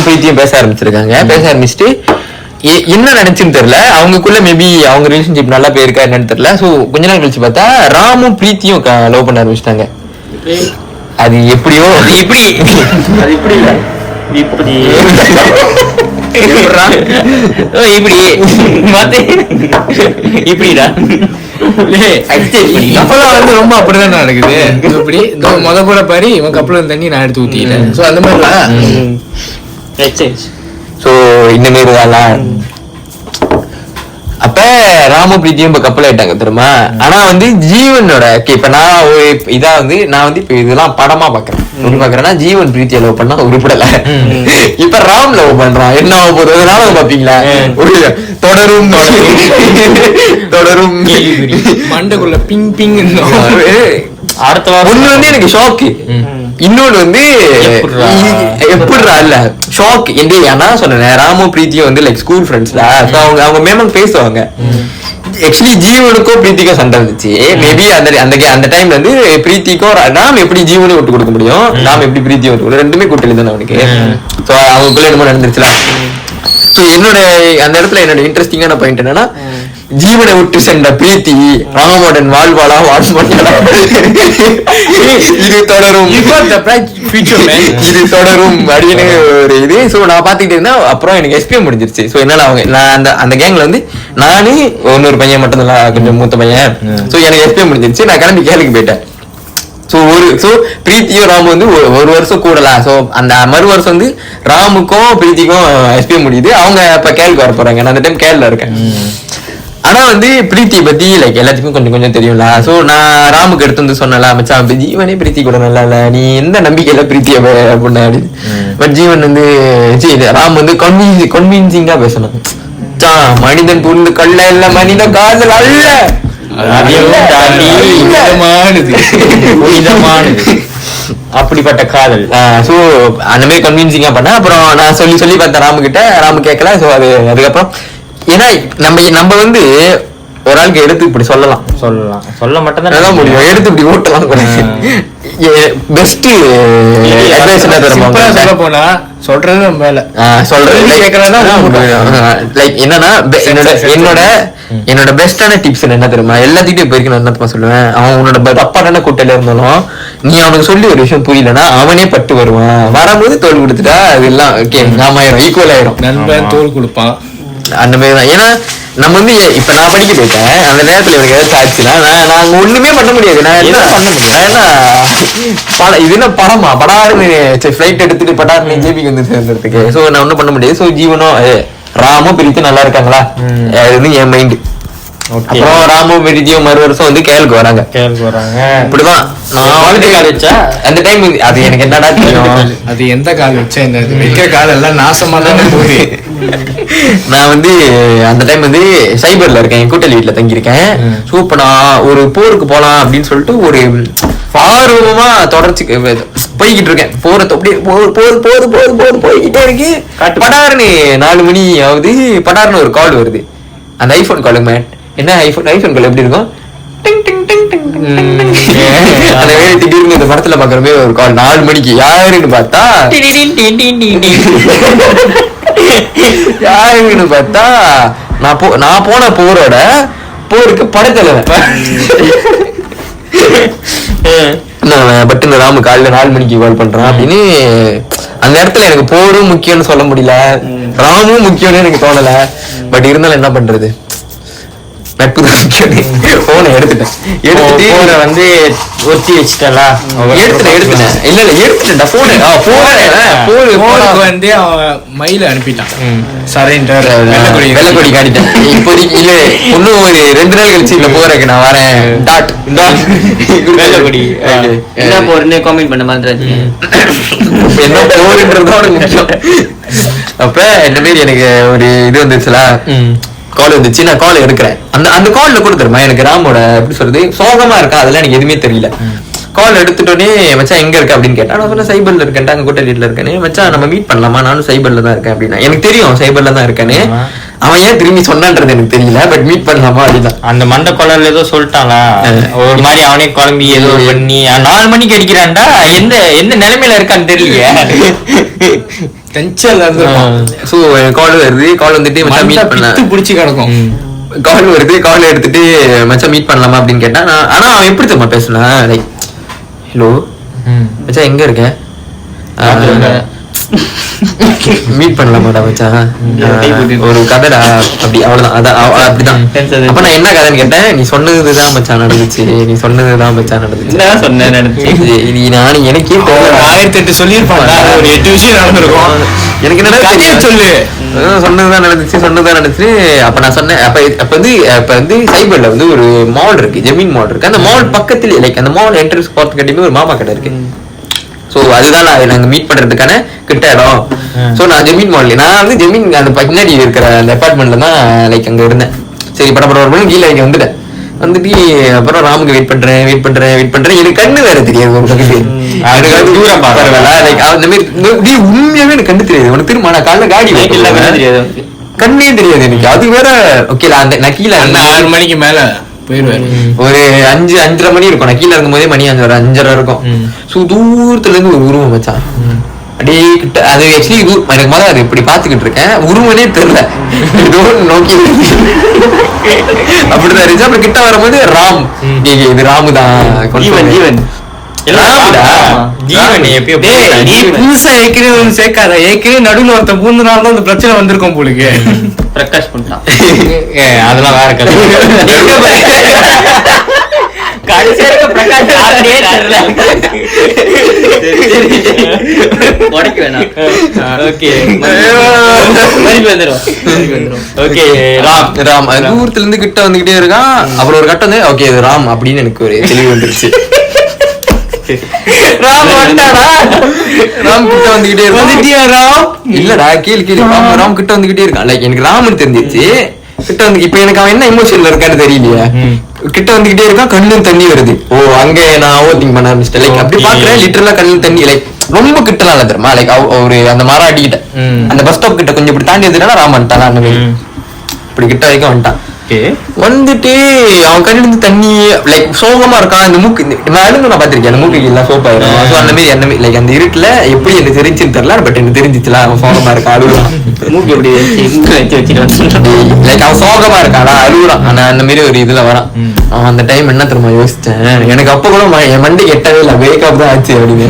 பிரீத்தியும் பேச ஆரம்பிச்சிருக்காங்க. பேச ஆரம்பிச்சுட்டு என்ன நினைச்சுன்னு தெரியல. அவங்களுக்குள்ள மேபி அவங்க ரிலேஷன்ஷிப் நல்லா போயிருக்கா என்னன்னு தெரியல. ஸோ கொஞ்ச நாள் கழிச்சு பார்த்தா ராமும் பிரீத்தியும் லவ் பண்ண ஆரம்பிச்சிட்டாங்க. அது எப்படியோ இப்படி அது இப்படி இல்ல இப்படி இப்படிடா அப்பெல்லாம் வந்து ரொம்ப அப்படிதான் நடக்குது. இப்படி முத கூட பாரு இவன் கப்பல தண்ணி நான் எடுத்து ஊத்திட்டேன். ஸோ அந்த மாதிரிலாம். ஸோ இந்த மாரி தான். அப்ப ராம பிரீத்தியும் இப்ப கப்பல் ஆயிட்டாங்க தெரியுமா. ஆனா வந்து ஜீவனோட இப்ப நான் வந்து இப்ப இதெல்லாம் படமா பாக்குறேன். எப்படி பாக்குறேன்னா, ஜீவன் பிரீத்தியை லவ் பண்ணா உருப்படல. இப்ப ராம் லவ் பண்றான். என்ன ஆக போறதுனால பாப்பீங்களா? தொடரும் மண்டக்குள்ள பிங் பிங். அடுத்த வாரம் ஒண்ணு வந்து எனக்கு ஷாக்கு, இன்னொன்னு வந்து எப்படிடா இல்ல ஷாக். ஏன்னா சொன்னேன் ராமு பிரீத்தியும் வந்து லைக் ஸ்கூல் ஃப்ரெண்ட்ஸ்ல. அவங்க மேமன் பேசுவாங்க. ஆக்சுவலி ஜீவனுக்கும் பிரீத்திக்கும் சண்டை இருந்துச்சு. மேபி அந்த டைம்ல வந்து பிரீத்திக்கும் ராம் எப்படி ஜீவனை விட்டு கொடுக்க முடியும், ராம் எப்படி பிரீத்தியை விட்டு கொடுக்க, ரெண்டுமே கூட்டணி தானே அவனுக்கு. ஸோ அவங்களுக்குள்ள என்னமோ நடந்துருச்சுல. ஸோ என்னோட அந்த இடத்துல என்னோட இன்ட்ரெஸ்டிங்கான பாயிண்ட் என்னன்னா, ஜீவனை விட்டு சென்ற பிரீத்தி ராமோடன் வாழ்வாளா வாழ்வாளா இது தொடரும் அப்படின்னு ஒரு இது. ஸோ நான் பாத்துக்கிட்டு இருந்தா அப்புறம் எனக்கு எஸ்பிஎம் முடிஞ்சிருச்சு. ஸோ என்னால நான் அந்த கேங்ல வந்து நானு இன்னொரு பையன் மட்டும் தான் கொஞ்சம் மூத்த பையன். ஸோ எனக்கு எஸ்பிஎம் முடிஞ்சிருச்சு. நான் கிளம்பி கேளுக்கு போயிட்டேன். ஸோ பிரீத்தியும் ராமு வந்து 1 வருஷம் கூடலாம். ஸோ அந்த மறு வருஷம் வந்து ராமுக்கும் பிரீத்திக்கும் எஸ்பிஎம் முடியுது. அவங்க இப்ப கேளுக்கு வர போறாங்க. நான் அந்த டைம் கேள்ல இருக்கேன். ஆனா வந்து பிரீத்தியை பத்தி லைக் எல்லாத்துக்கும் கொஞ்சம் கொஞ்சம் தெரியும்ல. சோ நான் ராமுக்கு எடுத்து வந்து சொன்னல, மச்சான் ஜீவனே பிரீத்தி கூட நல்லா இல்ல, நீ எந்த நம்பிக்கையில பிரீத்திய அப்படின்னு அப்படின்னு. பட் ஜீவன் வந்து ராம் வந்து கன்வீன்சிங்கா பேசணும். மனிதன் புரிந்து கல்ல இல்ல, மனிதன் காதல் அல்ல, அப்படிப்பட்ட காதல். சோ அந்த மாதிரி கன்வீன்சிங்கா பண்ண. அப்புறம் நான் சொல்லி பார்த்தேன் ராமு கிட்ட. ராமு கேட்கல. சோ அதுக்கப்புறம் ஏன்னா நம்ம வந்து ஒரு ஆளுக்கு எடுத்து இப்படி சொல்லலாம் சொல்ல மட்டும் தான் முடியும். எடுத்து இப்படி ஓட்டலாம். பெஸ்ட் அட்வைஸ் என்ன தெரியுமா சொல்ல போனா சொல்றது மேல சொல்றது லைக் என்னன்னா, என்னோட பெஸ்டான டிப்ஸ் என்ன தெரியுமா, எல்லாத்துக்கிட்டையும் போயிருக்கு. நான் என்ன சொல்லுவேன், அவன் உன்னோட தப்பான கூட்டையில இருந்தாலும் நீ அவனுக்கு சொல்லி ஒரு விஷயம் புரியலன்னா அவனே பட்டு வருவான். வரும்போது தோல் கொடுத்துட்டா அது எல்லாம் ஓகே, நாம ஆயிரும், ஈக்குவல் ஆயிரும். நண்பன் தோல் கொடுப்பான் அந்த மாதிரிதான். ஏன்னா நம்ம வந்து இப்ப நான் படிக்க போயிட்டேன். அந்த நேரத்துல எனக்கு ஏதாச்சும் ஆச்சுன்னா நாங்க ஒண்ணுமே பண்ண முடியாது. நான் என்ன பண்ண முடியும்? ஏன்னா இது என்ன படாருன்னு ஃபிளைட் எடுத்துட்டு படாருன்னு ஜேபிக்கு வந்து சேர்ந்ததுக்கு. சோ நான் ஒண்ணும் பண்ண முடியாது. சோ ஜீவனும் ராமும் பிரித்து நல்லா இருக்காங்களா, அது வந்து என் மைண்டு. அப்புறம் ராமு விரிதியும் மறு வருஷம் வந்து கேளுக்கு வராங்க. இப்படிதான் அந்த டைம். அது எனக்கு என்னடா தெரியும், அது எந்த கால் வச்சா இந்த வைக்கிற கால் எல்லாம் நாசமா தானே போகுது. நான் வந்து அந்த டைம் வந்து சைபர்ல இருக்கேன், என் கூட்டல் வீட்டுல தங்கியிருக்கேன். சூப்பர், நான் ஒரு போருக்கு போலாம் அப்படின்னு சொல்லிட்டு ஒரு ஆர்வமா தொடர்ச்சி போய்கிட்டு இருக்கேன். போறது அப்படியே போய்கிட்டே இருக்கு. படாருன்னு 4 மணி ஆகுது. படாருன்னு ஒரு கால் வருது. அந்த ஐபோன் கால். என்ன ஐபோன் கால் எப்படி இருக்கும்? அந்த திடீர்னு இந்த படத்துல பாக்குறமே ஒரு கால் 4 மணிக்கு. யாருன்னு பார்த்தா நான் போன போருக்கு படத்தலைவன். பட் இந்த ராமு காலையில 4 மணிக்கு கால் பண்றான் அப்படின்னு. அந்த இடத்துல எனக்கு போரும் முக்கியம்னு சொல்ல முடியல, ராமும் முக்கியம்னு எனக்கு தோணல. பட் இருந்தாலும் என்ன பண்றது, நட்பு தான் முக்கியம். போனை எடுத்துட்டேன். போனை வந்து ஒத்தி வச்சுட்டா எடுத்துட்டேன். இல்ல எடுத்துட்டேன்டா போனை. போனுக்கு வந்து அவன் மயில அனுப்பிட்டான். சரண்டர் வெள்ளக்கொடி காட்டிட்டேன். இப்போதைக்கு இல்ல, இன்னும் ஒரு 2 நாள் கழிச்சு இல்ல போறேன், நான் வரேன் டாட் வெள்ளக்கொடி என்ன போறேன்னு காமெண்ட் பண்ண மாதிரி என்ன போறதுன்றதோட முக்கியம். அப்ப இந்த மாதிரி எனக்கு ஒரு இது வந்துச்சுல, கால் வந்துச்சு. நான் கால் எடுக்கிறேன். அந்த கால்ல கூட தெரியுமா எனக்கு ராமோட எப்படி சொல்றது சோகமா இருக்கா, அதெல்லாம் எனக்கு எதுவுமே தெரியல. கால் எடுத்துட்டோன்னே மச்சான் எங்க இருக்க அப்படின்னு கேட்டா, நான் சொன்ன சைபர்ல இருக்கேன், அங்க கூட்ட வீட்டுல இருக்கேன்னு. மச்சான் நம்ம மீட் பண்ணலாமா, நானும் சைபர்ல தான் இருக்கேன் அப்படின்னா. எனக்கு தெரியும் சைபர்ல தான் இருக்கேன்னு. அவன் ஏன் திரும்பி சொன்னான்றது எனக்கு தெரியல. பட் மீட் பண்ணலாமா அப்படின்னா அந்த மண்டை கொலர்ல ஏதோ சொல்லிட்டாங்களா ஒரு மாதிரி. அவனே குழம்பி ஏதோ பண்ணி 4 மணிக்கு அடிக்கிறான்டா. எந்த நிலைமையில இருக்கான்னு தெரியலையே. சோ கால் வருது. கால் வந்துட்டு மச்சான் மீட் பண்ண புடிச்சு கிடக்கும். கால் வருது. கால் எடுத்துட்டு மச்சான் மீட் பண்ணலாமா அப்படின்னு கேட்டா, ஆனா அவன் எப்படி தெரியுமா பேசுனா, லைக் ஹலோ மச்சான் எங்க இருக்க, மீட் பண்ணலாமாடா மச்சான், ஒரு கதைடா அப்படி, அவ்வளவுதான். அதான் அப்படிதான். அப்ப நான் என்ன கதைன்னு கேட்டேன். நீ சொன்னதுதான் மச்சான் நடந்துச்சு, நீ சொன்னதுதான் மச்சான் நடந்துச்சு. சொன்னேன் நானும் எனக்கே 1008 சொல்லிருப்பாங்க. ஒரு 8 விஷயம் நடந்திருக்கும். எனக்கு என்ன சொல்லு, சொன்னதுதான் நடந்துச்சு. அப்ப நான் சொன்னேன், அப்ப வந்து சைபர்ல வந்து ஒரு மால் இருக்கு, ஜெமீன் மால் இருக்கு. அந்த மால் பக்கத்துல லைக் அந்த மால் என்ட்ரன்ஸ் போறதுக்கு கட்டியுமே ஒரு மாமா கடை இருக்கு. சோ அதுதான் நாங்க மீட் பண்றதுக்கான கிட்ட இடம். சோ நான் ஜெமீன் மால், நான் வந்து ஜெமீன் அந்த பின்னாடி இருக்கிற அந்த அபார்ட்மெண்ட்ல தான் லைக் அங்க இருந்தேன். சரி படம் கீழே இங்க வந்துட்டேன். வந்துட்டு அப்புறம் ராமுக்கு வெயிட் பண்றேன். எனக்கு கண்ணு வேற தெரியாது. ஒரு பக்கத்து தூரம் பரவாயில்ல, லைக் அந்த மாதிரி உண்மையாவே எனக்கு கண்ணு தெரியாது. உனக்கு திரும்ப நான் காலைல காடி கண்ணே தெரியாது எனக்கு. அது வேற ஓகே. நான் கீழே 6 மணிக்கு மேல போயிருவேன். ஒரு 5-5:30 மணி இருக்கும். நான் கீழே இருக்கும் போதே மணி 5:30 இருக்கும். சோ தூரத்துல இருந்து ஒரு உருவம் வச்சான் அப்படியே கிட்ட. அது ஆக்சுவலி எனக்கு முதல்ல அது இப்படி பாத்துக்கிட்டு இருக்கேன், உருவனே தெரியல, நோக்கி அப்படிதான் இருந்துச்சு. அப்புறம் கிட்ட வரும்போது ராம், இது ராமு தான் ஜீவன். புதுசா ஏற்கனவே சேர்க்காத, ஏற்கனவே நடுவில் ஒருத்தன் பூந்துனால்தான் அந்த பிரச்சனை வந்திருக்கும் போலுக்கு. பிரகாஷ் பண்ணிட்டான். அதெல்லாம் வேற கதை. ராம் தூரத்துல இருந்து கிட்ட வந்துகிட்டே இருக்கான். அப்புறம் ஒரு கட்டம் வந்து ஓகே இது ராம் அப்படின்னு எனக்கு ஒரு தெளிவு வந்துருச்சு. ராம் கிட்ட வந்துகிட்டே இருக்கான். இல்லடா கீழே ராம் கிட்ட வந்துகிட்டே இருக்கான். லைக் எனக்கு ராம்னு தெரிஞ்சிருச்சு. கிட்ட வந்து இப்ப எனக்கு அவன் என்ன எமோஷன்ல இருக்கான்னு தெரியலையே. கிட்ட வந்துகிட்டே இருக்கான். கண்ணு தண்ணி வருது. ஓ அங்க நான் ஓவர் திங்க் பண்ண ஆரம்பிச்சிட்டேன். லைக் அப்படி பாக்குறேன், லிட்டரலா கண்ணு தண்ணி. லைக் ரொம்ப கிட்டலாம் இல்ல தெரியுமா, லைக் ஒரு அந்த மரம் அடிக்கிட்ட அந்த பஸ் ஸ்டாப் கிட்ட கொஞ்சம் இப்படி தாண்டி வந்துட்டா ராம் வந்துட்டான். அந்த மாதிரி இப்படி கிட்ட வரைக்கும் வந்துட்டான். வந்துட்டு அவன் கண்ணு இருந்து தண்ணி லைக் சோகமா இருக்கான். இந்த மூக்கு நான் பாத்திருக்கேன், அந்த மூக்கு எல்லாம் சோப் ஆயிரும். அந்த மாதிரி என்ன லைக் அந்த இருட்டுல எப்படி எனக்கு தெரிஞ்சுன்னு தெரியல, பட் எனக்கு தெரிஞ்சிச்சுல அவன் சோகமா இருக்கான், அழுகுறான். மூக்கு எப்படி லைக் அவன் சோகமா இருக்கானா, அழுகுறான். ஆனா அந்த மாதிரி ஒரு இதுல வரான். அவன் அந்த டைம் என்ன தெரியுமா யோசிச்சேன், எனக்கு அப்ப கூட என் மண்டை எட்டவே இல்லை, பிரேக்கப் தான் ஆச்சு அப்படின்னு.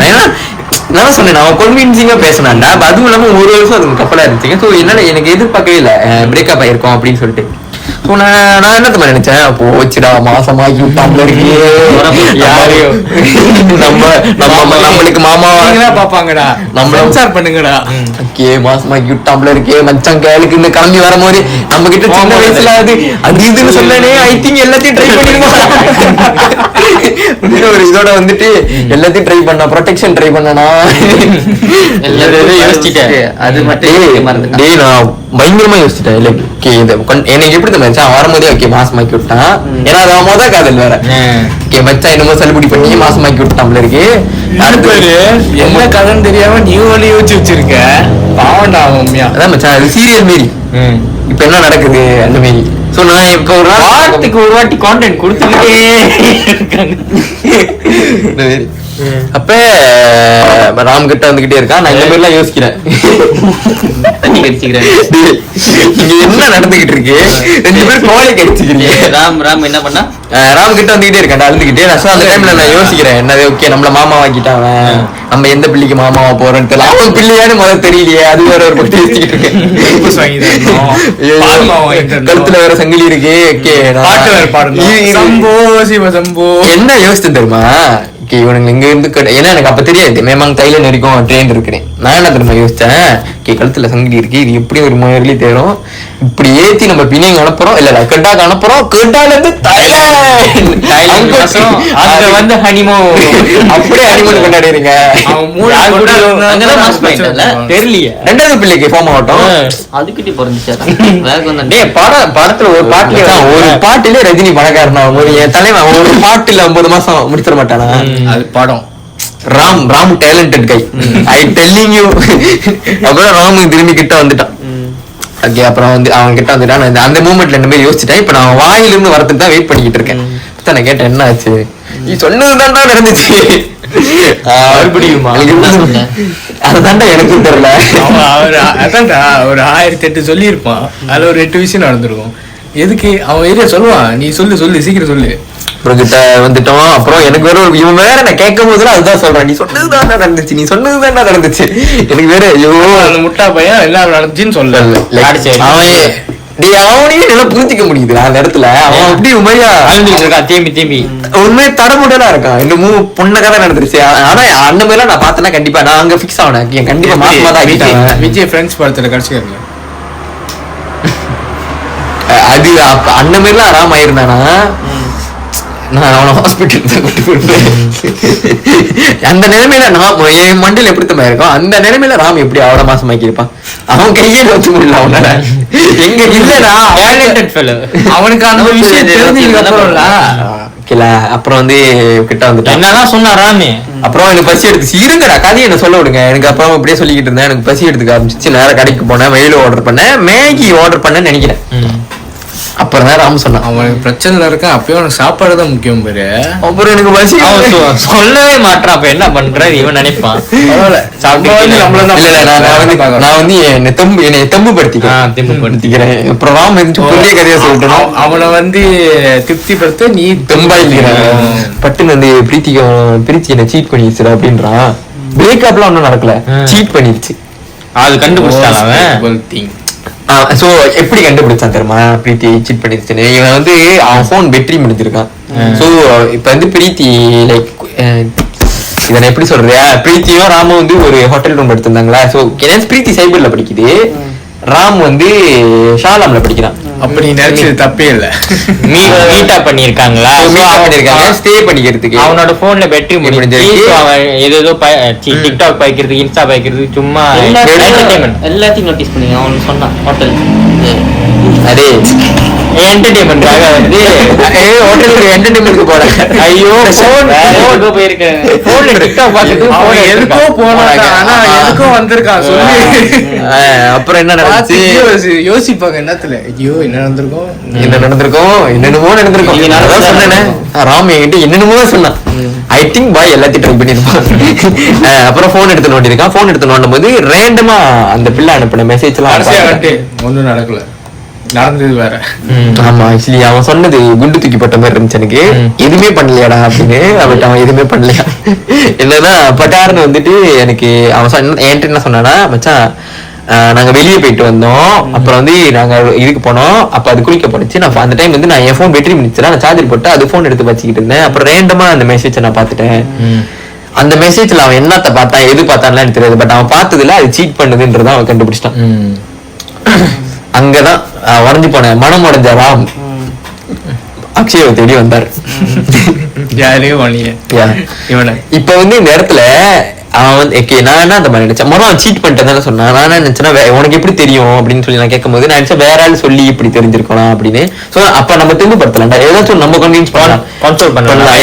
நான் சொன்னேன் அவன் கன்வின்சிங்கா பேசினான்டா. அதுவும் இல்லாம 1 வருஷம் அதுக்கு கப்பலா இருந்துச்சுங்க. ஸோ என்னால எனக்கு எதிர்பார்க்கவே இல்லை பிரேக்கப் ஆயிருக்கோம் அப்படின்னு சொல்லிட்டு. So, நான் என்ன தெரியுமா நினைச்சேன், போச்சுடா மாசமாக்கி விட்டாப்ல இருக்கு யாரையோ நம்மளுக்கு மாமா பாப்பாங்கடா, நம்ம சென்சார் பண்ணுங்கடா. ஓகே மாசமாக்கி விட்டாப்ல இருக்கே மச்சான் கேளுக்கு இந்த கிளம்பி வரும்போது நம்ம கிட்ட சின்ன வயசுல அது இதுன்னு சொல்லனே ஐ திங்க் எல்லாத்தையும் ட்ரை பண்ணிருக்கோம். ஒரு இதோட வந்துட்டு எல்லாத்தையும் ட்ரை பண்ண ப்ரொடெக்ஷன் ட்ரை பண்ணனா எல்லாத்தையும் யோசிச்சுட்டேன். அது மட்டும் டேய் நான் பயங்கரமா யோசிச்சுட்டேன். லைக் ஓகே எனக்கு எப்படி தெரிஞ்சா வரும்போதே ஓகே மாசமாக்கி விட்டான், ஏன்னா அது அவன் மொதல் காதல் வேற. ஓகே மச்சான் என்னமோ சலுபடி பண்ணி மாசமாக்கி விட்டான்ல இருக்கு. அடுத்து என்ன கதைன்னு தெரியாம நீ ஒண்ணு யோசிச்சு வச்சிருக்க, பாவண்டா உண்மையா. அதான் மச்சான் அது சீரியல் மாரி. இப்ப என்ன நடக்குது அந்த மாரி. சோ நான் இப்ப ஒரு வாரத்துக்கு ஒரு வாட்டி கான்டென்ட் கொடுத்துக்கிட்டே இருக்காங்க. அப்ப ராம் கிட்ட வந்துகிட்டே இருக்கான். நான் இந்த மாதிரி எல்லாம் யோசிக்கிறேன், தண்ணி கடிச்சுக்கிறேன். இங்க என்ன நடந்துகிட்டு இருக்கு, 2 பேரும் கோழி கடிச்சுக்கிறீங்க. ராம் என்ன பண்ணா, ராம் கிட்ட வந்துகிட்டே இருக்கேன் அழுந்துகிட்டே. அந்த டைம்ல நான் யோசிக்கிறேன் என்னது ஓகே நம்மள மாமா வாக்கிட்டான், நம்ம எந்த பிள்ளைக்கு மாமாவா போறோம்னு தெரியல. அவன் பிள்ளையான்னு முதல்ல தெரியலையே, அது வேற ஒரு பத்தி யோசிச்சுக்கிட்டு இருக்கேன். கழுத்துல வேற சங்கிலி இருக்கு. பாட்டு வேற பாடணும், சம்போ சிவ சம்போ. என்ன யோசிச்சு தெரியுமா, இவனுங்க இங்க இருந்து ஏன்னா எனக்கு அப்ப தெரியாது மேமாங் தைல நெரிக்கும் ட்ரெயின் இருக்கிறேன். நான் என்ன தெரியுமா யோசிச்சேன், கழுத்துல சங்கிலி இருக்கு, இது எப்படி ஒரு முயற்சி தேரும், இப்படி ஏத்தி நம்ம பிணைங்க அனுப்புறோம், இல்ல கெட்டாக்கு அனுப்புறோம், கெட்டால இருந்து அங்க வந்து ஹனிமூன் அப்படியே ஹனிமூன் கொண்டாடிருங்க. தெரியலையே 2வது பிள்ளைக்கு ஃபார்ம் ஆகட்டும், அதுக்கிட்டே பிறந்துச்சாரா வேக வந்தா. டேய் படத்துல ஒரு பாட்டிலே ரஜினி பணக்காரனா ஒரு என் தலைவன் ஒரு பாட்டுல 9 மாசம் முடிச்சிட மாட்டானா. அது படம். Ram talented guy, I telling you. அப்புறம் ராமு திரும்பி கிட்ட வந்துட்டான். ஓகே அப்புறம் வந்து அவன் கிட்ட வந்துட்டான். அந்த மூமெண்ட்ல இந்த மாதிரி யோசிச்சுட்டேன். இப்ப நான் வாயிலிருந்து வரதுக்கு தான் வெயிட் பண்ணிக்கிட்டு இருக்கேன். நான் கேட்டேன் என்ன ஆச்சு, நீ சொன்னதுதான்டா நடந்துச்சு. மறுபடியுமா அதுதான்டா எனக்கும் தெரியல. அதான்டா ஒரு 1008 சொல்லியிருப்பான், அதுல ஒரு 8 விஷயம் நடந்திருக்கும். எதுக்கு அவன் ஏரியா சொல்லுவான், நீ சொல்லு சீக்கிரம் சொல்லு. அப்புறம் கிட்ட வந்துட்டோம். அப்புறம் எனக்கு வேற இவன் வேற நான் கேட்கும் போதுலாம் அதுதான் சொல்றான், நீ சொன்னதுதான் நடந்துச்சு, நீ சொன்னதுதான் நடந்துச்சு. எனக்கு வேற ஐயோ அந்த முட்டா பையன் எல்லாம் நடந்துச்சுன்னு சொல்லல. அவனையே நல்லா புரிஞ்சிக்க முடியுது அந்த இடத்துல. அவன் அப்படி உண்மையா தேம்பி உண்மையை தடமுடலா இருக்கான். இன்னமும் பொண்ணு கதை நடந்துருச்சு. ஆனா அந்த மாதிரி எல்லாம் நான் பார்த்தேன்னா கண்டிப்பா நான் அங்க பிக்ஸ் ஆனேன். கண்டிப்பா மாசமா தான் ஆகிட்டேன். விஜய் ஃப்ரெண்ட்ஸ் படத்துல கடைசியா அது அந்த மாதிரிலாம் ராம் ஆயிருந்தானா நான் அவனை ஹாஸ்பிட்டல் கூட்டு போயிருப்பேன். அந்த நிலைமையில நான் என் மண்டியில் எப்படி தம்மா இருக்கும், அந்த நிலைமையில ராம் எப்படி அவட மாசமாக்கி இருப்பான். அவன் கையே வச்சு முடியல அவனால. எங்க இல்லடா அவனுக்கு அந்த விஷயம் தெரிஞ்சு அப்புறம் வந்து கிட்ட வந்துட்டு என்னதான் சொன்னா ராமே. அப்புறம் எனக்கு பசி எடுத்துச்சு. இருங்கடா கதையை என்ன சொல்ல விடுங்க. எனக்கு அப்புறம் அப்படியே சொல்லிக்கிட்டு இருந்தேன். எனக்கு பசி எடுத்துக்க ஆரம்பிச்சிச்சு. நேரம் கடைக்கு போனேன், மெயிலும் ஆர்டர் பண்ணேன், மேகி ஆர்டர் பண்ணேன்னு நினைக்கிறேன். அப்புறம் தான் ராம் சொன்னான் அவனுக்கு பிரச்சனை இருக்கான், அப்பயும் அவனுக்கு சாப்பாடு தான் முக்கியம் பேரு. அப்புறம் எனக்கு பசி சொல்லவே மாட்டான். அப்ப என்ன பண்ற இவன் நினைப்பான். நான் வந்து என்னை தெம்பு படுத்திக்கிறேன். அப்புறம் ராம் பெரிய கதையா சொல்லிட்டோம். அவனை வந்து திருப்திப்படுத்த நீ தெம்பா இருக்கிற பட்டுன்னு வந்து பிரீத்தி என்ன சீட் பண்ணிடுச்சு அப்படின்றான். பிரேக்அப்லாம் ஒன்னும் நடக்கல, சீட் பண்ணிடுச்சு. அது கண்டுபிடிச்சான் அவன். சோ எப்படி கண்டுபிடிச்சான் தெரியுமா பிரீத்தி சீட் பண்ணிருச்சுன்னு. இவன் வந்து அவன் போன் பேட்டரி முடிஞ்சிருக்கான். சோ இப்ப வந்து பிரீத்தி லைக் இதை எப்படி சொல்றியா, பிரீத்தியும் ராமும் வந்து ஒரு ஹோட்டல் ரூம் எடுத்திருந்தாங்களா. சோ பிரீத்தி சைபர்ல படிக்குது, ராம் வந்து ஷாலாம்ல படிக்கிறான். அப்படி நினைச்சது தப்பே இல்ல. மீட்டா பண்ணிருக்காங்க ஸ்டே பண்ணிக்கிறதுக்கு. அவனோட போன்ல பேட்டரி முடிஞ்சிருச்சு. அவன் ஏதோ டிக்டாக் பாய்க்கிறதுக்கு, இன்ஸ்டா பாய்க்கிறதுக்கு சும்மா எல்லாத்தையும் நோட்டீஸ் பண்ணி அவன் சொன்னான் ஹோட்டல் அதே என்டர்டைன்மெண்ட்காக வந்து ஹோட்டலுக்கு என்டர்டைன்மெண்ட்க்கு போறேன். ஐயோ போன் போயிருக்கேன், போன்ல டிக்டாக் பாக்குறதுக்கு அவன் எதுக்கோ போனான், ஆனா எதுக்கோ வந்திருக்கான் சொல்லி. அப்புறம் என்ன நடந்துச்சு யோசிப்பாங்க என்னத்துல, ஐயோ என்ன நடந்திருக்கும் என்னென்னமோ நடந்திருக்கும். அதான் சொன்னேன் ராம் என்கிட்ட என்னென்னமோ சொன்னான். ஐ திங்க் பாய் எல்லாத்தையும் ட்ரை பண்ணிருப்பான். அப்புறம் போன் எடுத்து நோண்டிருக்கான். போன் எடுத்து நோண்டும் போது ரேண்டமா அந்த பிள்ளை அனுப்பின மெசேஜ் எல்லாம் ஒன்னும் நடக்கல, நடந்தது வேற. ஆமா ஆக்சுவலி அவன் சொன்னது குண்டு தூக்கி போட்ட மாதிரி இருந்துச்சு எனக்கு. எதுவுமே பண்ணலையாடா அப்படின்னு. அவன் எதுவுமே பண்ணலையா என்னன்னா பட்டாருன்னு வந்துட்டு எனக்கு அவன் என்கிட்ட என்ன சொன்னானா, மச்சான் நாங்க வெளியே போயிட்டு வந்தோம். அப்புறம் வந்து நாங்க இதுக்கு போனோம். அப்ப அது குளிக்க போனுச்சு. நான் அந்த டைம் வந்து நான் என் போன் பேட்டரி முடிச்சுல நான் சார்ஜர் போட்டு அது போன் எடுத்து வச்சுக்கிட்டு இருந்தேன். அப்புறம் ரேண்டமா அந்த மெசேஜ் நான் பாத்துட்டேன். அந்த மெசேஜ்ல அவன் என்னத்த பார்த்தான் எது பார்த்தான்லாம் எனக்கு தெரியாது. பட் அவன் பார்த்ததுல அது சீட் பண்ணுதுன்றத அவன் கண்டுபிடிச்சிட்டான். அங்கதான் உடஞ்சு போனேன். மனம் உடைஞ்ச ராம் அக்ஷயாவை தேடி வந்தார். இப்ப வந்து இந்த இடத்துல அவன் வந்து நான் என்ன அந்த மாதிரி நினைச்சேன். மரம் சீட் பண்ணிட்டேன் சொன்னான். நான் என்ன நினைச்சேன்னா உனக்கு எப்படி தெரியும் அப்படின்னு சொல்லி நான் கேட்கும் போது நான் நினைச்சேன் வேற ஆள் சொல்லி இப்படி தெரிஞ்சிருக்கலாம் அப்படின்னு. சோ அப்ப நம்ம தெளிவுபடுத்தலாம். ஏதாச்சும் நம்ம கன்வின்ஸ் பண்ணலாம்,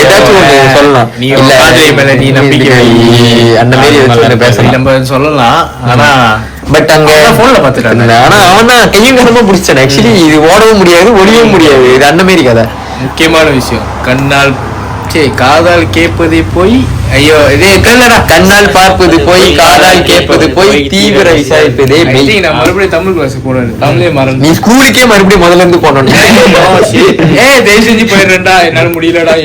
ஏதாச்சும் ஒண்ணு சொல்லலாம். அந்த மாதிரி ஏதாச்சும் பேசலாம், நம்ம சொல்லலாம். ஆனா பட் அங்க போன்ல பாத்துட்டாங்க. ஆனா அவன் தான் கையும் கனமா பிடிச்சான். ஆக்சுவலி இது ஓடவும் முடியாது ஒளியவும் முடியாது. இது அந்த மாதிரி கதை. முக்கியமான விஷயம் கண்ணால் காதால் கேட்பது போய் ஐயோ இதே கண்ணால் பார்ப்பது போய் காதால் கேட்பது போய் தீவிர விசாரிப்பதே. நான் மறுபடியும் தமிழ் கிளாஸ் போனேன். தமிழே மறந்து நீ ஸ்கூலுக்கே மறுபடியும் முதல்ல இருந்து போனோம். தயவு செஞ்சு போயிடுறேன்டா என்னால முடியலடா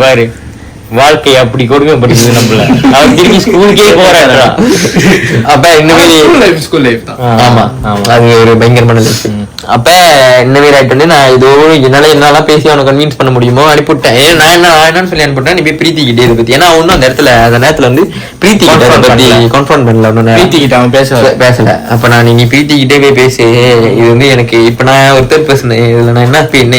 பாரு வாழ்க்கை அப்படி கொடுமைப்படுது நம்மள. அவன் திரும்பி ஸ்கூலுக்கே போறாடா. அப்ப இந்த மாதிரி ஸ்கூல் லைஃப் தான். ஆமா அது ஒரு பயங்கரமான லைஃப். அப்ப இந்த மாதிரி ஆயிட்டு நான் ஏதோ என்னெல்லாம் பேசி அவனை கன்வின்ஸ் பண்ண முடியுமோ அனுப்பிவிட்டேன். நான் என்னன்னு சொல்லி அனுப்பிட்டேன், நீ போய் பிரீத்தி கிட்டே இதை பத்தி. ஏன்னா ஒன்னும் அந்த இடத்துல அந்த நேரத்துல வந்து பிரீத்தி கிட்ட பத்தி கன்ஃபர்ம் பண்ணல. ஒன்னும் பிரீத்தி கிட்ட அவன் பேசல. அப்ப நான் நீ பிரீத்தி கிட்டே போய் பேசு. இது வந்து எனக்கு இப்ப நான் ஒருத்தர் பேசுனேன். இதுல நான்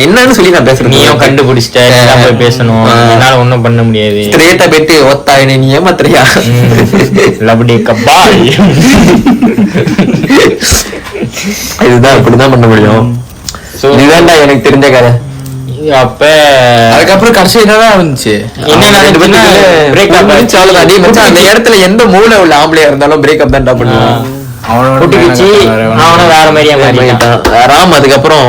என்னன்னு சொல்லி நான் பேசுறேன். நீயும் கண்டுபிடிச்சிட்டேன் பேசணும். என்னால ஒன்னும் பண்ண முடியாது. ஸ்ட்ரேட்டா போயிட்டு ஒத்தா என்ன நீ ஏமாத்துறியா லபடி கப்பா. இதுதான் இப்படிதான் பண்ண முடியும். இதுதான்டா எனக்கு தெரிஞ்ச கதை. அப்ப அதுக்கப்புறம் கடைசி என்னதான் இருந்துச்சு, அந்த இடத்துல எந்த மூளை உள்ள ஆம்பளையா இருந்தாலும் பிரேக்கப் தான்டா பண்ணுவான். அவனும் வேற மாதிரியா ராம் அதுக்கப்புறம்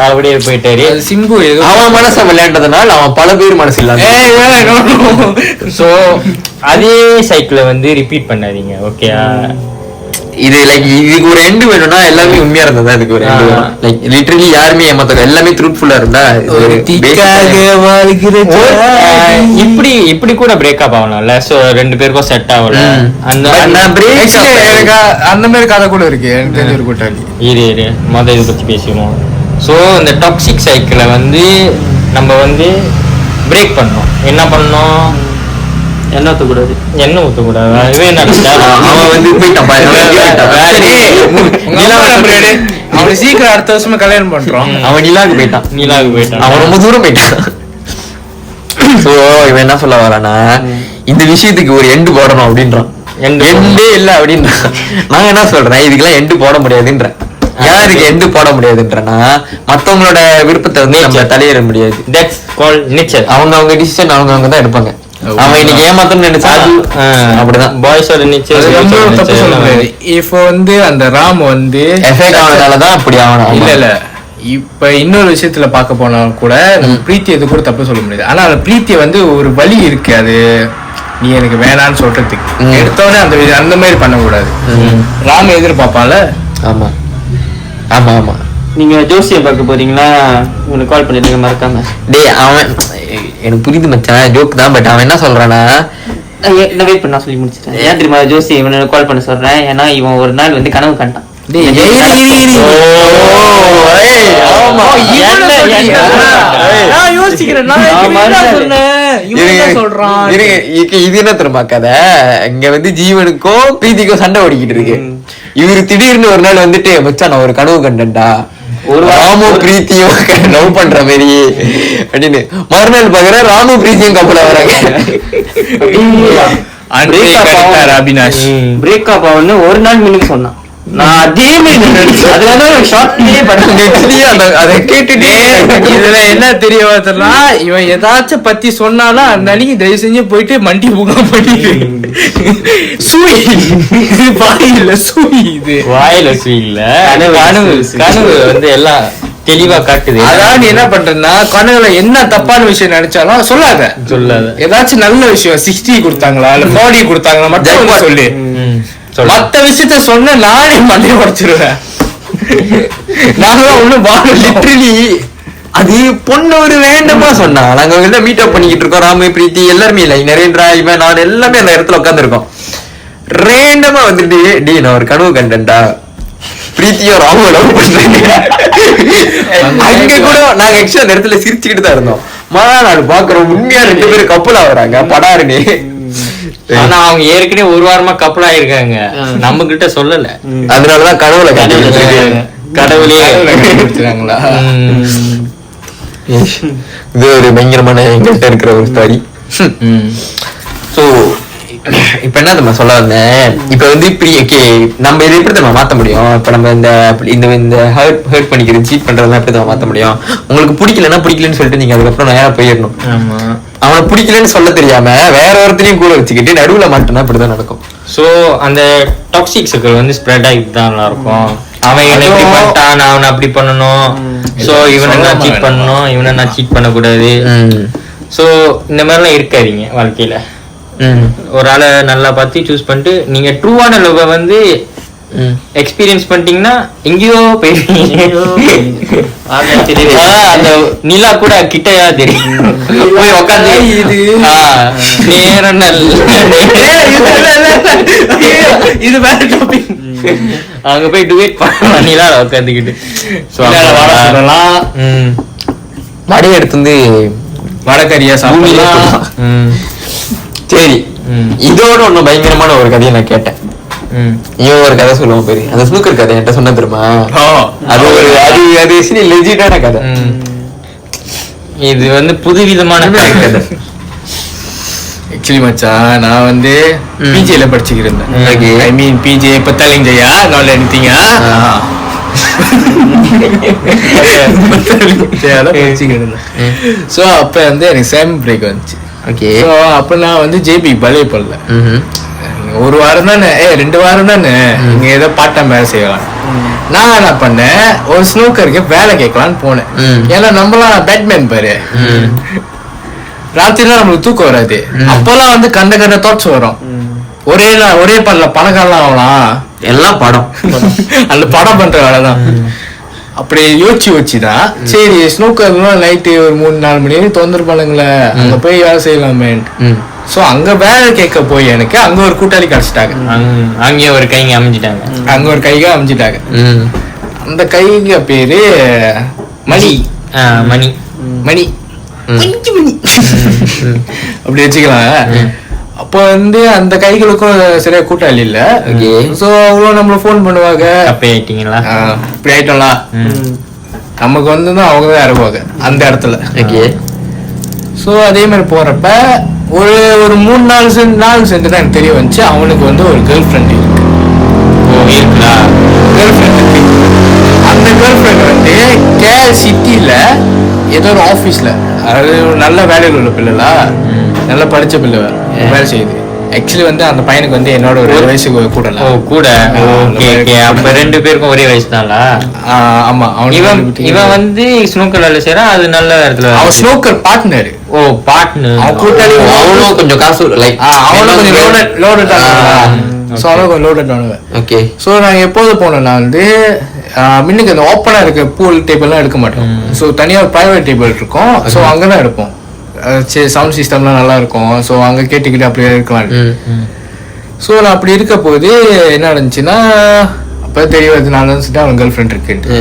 அப்படியே போயிட்டாரு. சிம்பு அவன் மனச விளையாண்டதுனால அவன் பல பேர் மனசு இல்லாம. சோ அதே சைக்கிளை வந்து ரிப்பீட் பண்ணாதீங்க. ஓகே, இது லைக் இதுக்கு ஒரு எண்டு வேணும்னா எல்லாமே உண்மையா இருந்தா இதுக்கு ஒரு எண்டு வேணும். லைக் லிட்டரலி யாருமே ஏமாத்த எல்லாமே ட்ரூத்ஃபுல்லா இருந்தா இப்படி இப்படி கூட பிரேக்கப் ஆகணும்ல. சோ ரெண்டு பேருக்கும் செட் ஆகல. அந்த அந்த மாதிரி கதை கூட இருக்கு எனக்கு தெரிஞ்ச ஒரு கூட்டாளி. இரு மொதல் இதை பத்தி பேசிடுவோம். ஸோ இந்த டாக்ஸிக் சைக்கிளை வந்து நம்ம வந்து பிரேக் பண்ணோம். என்ன பண்ணோம், எண்ணெய் ஊற்றக்கூடாது. எண்ணெய் ஊற்றக்கூடாது. அதுவே நடந்தா அவன் வந்து அவனை சீக்கிரம் அடுத்த வருஷமா கல்யாணம் பண்றோம். அவன் நீலாவுக்கு போயிட்டான். அவன் ரொம்ப தூரம் போயிட்டான். சோ இவன் என்ன சொல்ல வரானா, இந்த விஷயத்துக்கு ஒரு எண்டு போடணும் அப்படின்றான். எண்டே இல்ல அப்படின்றான். நான் என்ன சொல்றேன், இதுக்கெல்லாம் எண்டு போட முடியாதுன்றேன். யாருக்கு எண்டு போட முடியாதுன்றனா, மத்தவங்களோட விருப்பத்தை வந்து நம்ம தலையிட முடியாது. அவங்க டிசிஷன் அவங்க தான் எடுப்பாங்க. அவன் இன்னைக்கு ஏமாத்தணும்னு நினைச்சா அப்படிதான். பாய்ஸோட இப்போ வந்து அந்த ராம் வந்து எஃபெக்ட் ஆனதாலதான் அப்படி ஆகணும். இல்ல இப்ப இன்னொரு விஷயத்துல பார்க்க போனா கூட நம்ம பிரீத்தி எது கூட தப்பு சொல்ல முடியாது. ஆனா அந்த பிரீத்திய வந்து ஒரு வழி இருக்கு, அது நீ எனக்கு வேணான்னு சொல்றதுக்கு எடுத்தோடனே அந்த மாதிரி பண்ணக்கூடாது. ராம எதிர்பார்ப்பான்ல. ஆமா ஆமா ஆமா. நீங்க ஜோசியம் பார்க்க போறீங்களா, உங்களுக்கு கால் பண்ணிடுங்க மறக்காம. டேய் அவன் எனக்கு புரியுது மச்சான், ஜோக் தான். பட் அவன் என்ன சொல்றானா, நான் வெயிட் பண்ண சொல்லி முடிச்சிட்டேன். ஏன் தெரியுமா ஜோசி இவனை கால் பண்ண சொல்றேன், ஏன்னா இவன் ஒரு நாள் வந்து கனவு கண்டான். இது என்ன தெரியுமா கதை, இங்க வந்து ஜீவனுக்கும் பிரீத்திக்கும் சண்டை ஓடிக்கிட்டு இருக்கு. இவரு திடீர்னு ஒரு நாள் வந்துட்டு, மச்சான் நான் ஒரு கனவு கண்டேன்டா, ராமும் பிரீத்தியும் லவ் பண்ற மாதிரி அப்படின்னு. மறுநாள் பாக்குற ராமும் பிரீத்தியும் கப்பல வராங்க. அபினாஷ் பிரேக்கப் ஆகுன்னு ஒரு நாள் மினிக்கு சொன்னான். நான் அதே இதுல என்ன தெரிய வருதுன்னா, இவன் ஏதாச்சும் பத்தி சொன்னாலும் அந்த அன்னைக்கு தயவு செஞ்சு போயிட்டு மண்டி பூங்கா பண்ணிட்டு வாயில சூய், இது வாயில சூய் இல்ல, கனவு வந்து எல்லாம் தெளிவா காட்டுது. அதான் நீ என்ன பண்றேன்னா, கனவுல என்ன தப்பான விஷயம் நினைச்சாலும் சொல்லாத. ஏதாச்சும் நல்ல விஷயம் 60 கொடுத்தாங்களா இல்ல 40 கொடுத்தாங்களா மட்டும் சொல்லு. மத்த விஷயத்த சொன்ன நானே மண்டைய உடைச்சிருவேன். நாங்களாம் ஒண்ணும் லிட்டரலி அது பொண்ணு ஒரு ரேண்டமா சொன்னா. நாங்க வந்து மீட் அப் பண்ணிக்கிட்டு இருக்கோம், ராமு பிரீத்தி எல்லாருமே இல்லை, நரேந்திரா இவன் நான் எல்லாமே அந்த இடத்துல உட்காந்துருக்கோம். ரேண்டமா வந்துட்டு டி நான் ஒரு கனவு கண்டேன்டா, பிரீத்தியோ ராமோ லவ் பண்றேன். அங்க கூட நாங்க ஆக்சுவலா அந்த இடத்துல சிரிச்சுக்கிட்டு தான் இருந்தோம். நான் பாக்குறோம் உண்மையா 2 பேரும் கப்பல் ஆகுறாங்க படாருன்னு. ஆனா அவங்க ஏற்கனவே ஒரு வாரமா கப்பல் ஆயிருக்காங்க, நம்ம கிட்ட சொல்லல. அதனாலதான் கடவுளை கடவுளே கொடுத்துறாங்களா. இது ஒரு பயங்கரமான எங்கள்கிட்ட இருக்கிற ஒரு ஸ்டோரி. சோ இப்ப என்ன நம்ம சொல்ல வந்தேன், இப்ப வந்து நம்ம இதை எப்படி நம்ம மாத்த முடியும்? இப்ப நம்ம இந்த ஹர்ட் பண்ணிக்கிறது, சீட் பண்றதெல்லாம் எப்படி நம்ம மாத்த முடியும்? உங்களுக்கு பிடிக்கலன்னா பிடிக்கலன்னு சொல்லிட்டு நீங்க அதுக்கப்புறம் நேரா போயிடணும். அவனை பிடிக்கலன்னு சொல்ல தெரியாம வேற ஒருத்தரையும் கூட வச்சுக்கிட்டு நடுவுல மாட்டோம்னா இப்படிதான் நடக்கும். சோ அந்த டாக்ஸிக் சர்க்கிள் வந்து ஸ்ப்ரெட் ஆகிட்டு தான் நல்லா இருக்கும். அவன் என்ன இப்படி பண்ணிட்டான், நான் அவனை அப்படி பண்ணணும், சோ இவனை நான் சீட் பண்ணணும், இவனை நான் சீட் பண்ணக்கூடாது. சோ இந்த மாதிரிலாம் இருக்காதீங்க வாழ்க்கையில. ஒரு ஆளை நல்லா பார்த்து சூஸ் பண்ணிட்டு நீங்க ட்ரூவான லவ் வந்து எக்ஸ்பீரியன்ஸ் பண்ணிட்டீங்கன்னா எங்கேயோ போயிருக்கீங்க. அந்த நிலா கூட கிட்டையா தெரியும், போய் உட்காந்து நேரம் இது வேற டாபிக். அங்க போய் டுவேட் பண்ணலாம் நிலா உட்காந்துக்கிட்டு. மடி எடுத்து வந்து வடகரியா சாப்பிடலாம். சரி, இதோட ஒண்ணு பயங்கரமான ஒரு கதையை நான் கேட்டேன். இவன் ஒரு கதை சொல்லுவான் பேரு, அந்த ஸ்னூக்கர் கதை என்கிட்ட சொன்ன தெரியுமா? அது ஒரு அது லெஜிட்டான கதை. இது வந்து புதுவிதமான கதை. ஆக்சுவலி மச்சான், நான் வந்து பிஜேல படிச்சுக்கிருந்தேன். ஐ மீன் பிஜே பத்தாலிங்கய்யா நாள் எடுத்தீங்க. ஸோ அப்போ வந்து எனக்கு சேம் பிரேக் வந்துச்சு. ஓகே, ஸோ அப்போ நான் வந்து ஜேபி பலே பண்ணல. ஒரு வாரம் தானே, 2 வாரம் தானே, நீங்க ஏதோ பார்ட் டைம் வேலை செய்யலாம். நான் என்ன பண்ணேன், ஒரு ஸ்னூக்கருக்கு வேலை கேட்கலான்னு போனேன். ஏன்னா நம்மளாம் பேட்மேன் பாரு, ராத்திரிலாம் நம்மளுக்கு தூக்கம் வராது. அப்பெல்லாம் வந்து கண்ட தோட்ஸ் வரும். ஒரே பண்ணல பணக்காரலாம் ஆகலாம், எல்லாம் படம். அந்த படம் பண்ற வேலைதான். அப்படி யோசிச்சுதான் சரி ஸ்னூக்கர்லாம் நைட்டு ஒரு 3-4 மணி வரைக்கும் தொந்தரப்பானுங்களே, அங்க போய் வேலை செய்யலாமே. சோ அங்க வேலை கேட்க போய் எனக்கு அங்க ஒரு கூட்டாளி கிடைச்சிட்டாங்க. அங்கே ஒரு கைங்க அமைஞ்சிட்டாங்க. அங்க ஒரு கைக அமைஞ்சிட்டாங்க. அந்த கைங்க பேரு மணி. மணி மணி மணி அப்படி வச்சுக்கலாம். அப்போ வந்து அந்த கைகளுக்கும் சரியா கூட்டாளி இல்ல. சோ அவ்வளவு நம்மள போன் பண்ணுவாங்க, அப்படி ஆயிட்டீங்களா, இப்படி ஆயிட்டோம்ல, நமக்கு வந்து அவங்க தான் இறங்குவாங்க அந்த இடத்துல. சோ அதே மாதிரி போறப்ப ஒரு 3-4 நாள் சென்று தான் எனக்கு தெரிய வந்துச்சு அவனுக்கு வந்து ஒரு கேர்ள் ஃப்ரெண்ட் இருக்கு. இருக்குதா? கேர்ள் ஃப்ரெண்ட் இருக்கு. அந்த கேர்ள் ஃப்ரெண்ட் வந்து சிட்டில ஏதோ ஒரு ஆபீஸ்ல, அது நல்ல வேலையில் உள்ள பிள்ளைலா, நல்லா படிச்ச பிள்ளை வேலை செய்யுது. ஆக்சுவலி வந்து அந்த பையனுக்கு வந்து என்னோட ஒரு வயசு கூட. அப்ப 2 பேருக்கும் ஒரே வயசு தான்ல. ஆமா, இவன் வந்து ஸ்னூக்கர் வேலை செய்யறான், அது நல்ல இடத்துல. அவன் ஸ்னூக்கர் பார்ட்னர். ஓ பார்ட்னர். அவன் கூட்டாளி. அவனும் கொஞ்சம் காசு லைக் அவனும் கொஞ்சம் லோடட் ஆனவன். ஓகே. ஸோ நாங்கள் எப்போது போனோம்னா வந்து முன்னுக்கு அந்த ஓப்பனாக இருக்க பூல் டேபிள்லாம் எடுக்க மாட்டோம். ஸோ தனியாக ஒரு ப்ரைவேட் டேபிள் இருக்கும். ஸோ அங்கே தான் எடுப்போம். சரி, சவுண்ட் சிஸ்டம்லாம் நல்லா இருக்கும். ஸோ அங்கே கேட்டுக்கிட்டு அப்படியே இருக்கலாம். ஸோ நான் அப்படி இருக்க போது என்ன நடந்துச்சுன்னா, அப்போ தெரிய வருது நான் நினச்சிட்டு அவன் கேர்ள் ஃப்ரெண்ட் இருக்குன்ட்டு.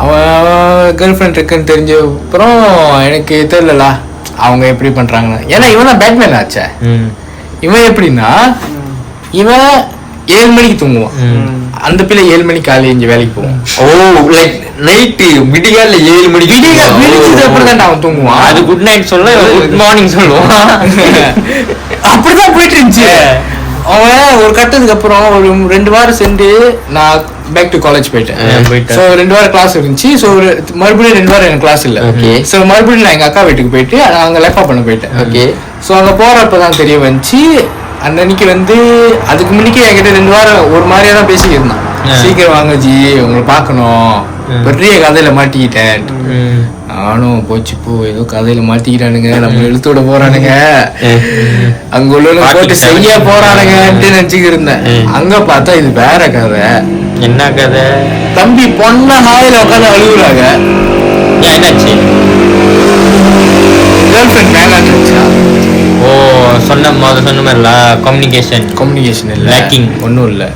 அவன் கேர்ள் ஃப்ரெண்ட் இருக்குன்னு தெரிஞ்ச அப்புறம் எனக்கு தெரியல அவங்க எப்படி பண்றாங்கன்னு. ஏன்னா இவன் தான் பேட்மேன் ஆச்சே. இவன் எப்படின்னா, இவன் 7 மணிக்கு தூங்குவான், அந்த பிள்ளை 7 மணிக்கு காலையில் இங்க வேலைக்கு போவான். ஓ லைக் நைட்டு விடிகால 7 மணிக்கு அப்படிதான் அவன் தூங்குவான். அது குட் நைட் சொல்ல, குட் மார்னிங் சொல்லுவான். அப்படிதான் போயிட்டு இருந்துச்சு. அவன் ஒரு கட்டத்துக்கு அப்புறம் ஒரு 2 வாரம் சென்று நான் பேக் டு காலேஜ் போயிட்டேன். ஸோ 2 வாரம் கிளாஸ் இருந்துச்சு. ஸோ மறுபடியும் 2 வாரம் எனக்கு கிளாஸ் இல்லை. ஸோ மறுபடியும் நான் எங்க அக்கா வீட்டுக்கு போயிட்டு அங்கே லெஃபா பண்ண போயிட்டேன். ஓகே. ஸோ அங்கே போறப்பதான் தெரிய வந்துச்சு, அன்னைக்கு வந்து அதுக்கு முன்னிக்கே என்கிட்ட 2 வாரம் ஒரு மாதிரியா தான் பேசிக்கிருந்தான். சீக்கிரம் வாங்க ஜி, உங்களை பார்க்கணும், பெரிய கதையில மாட்டிக்கிட்டேன். நானும் போச்சு போ, ஏதோ கதையில மாட்டிக்கிட்டானுங்க, நம்ம இழுத்து விட போறானுங்க, அங்க உள்ள போட்டு செய்ய போறானுங்கன்ட்டு நினைச்சுக்கிட்டு இருந்தேன். அங்க பார்த்தா இது வேற கதை. என்ன கதை? தம்பி பொண்ண நாயில உட்காந்து அழுகுறாங்க. என்னாச்சு? Girl friend வேணான்னுச்சா? ஓ சொன்ன மாதிரில கம்யூனிகேஷன் இல்ல, Lacking. ஒன்றும் இல்லை.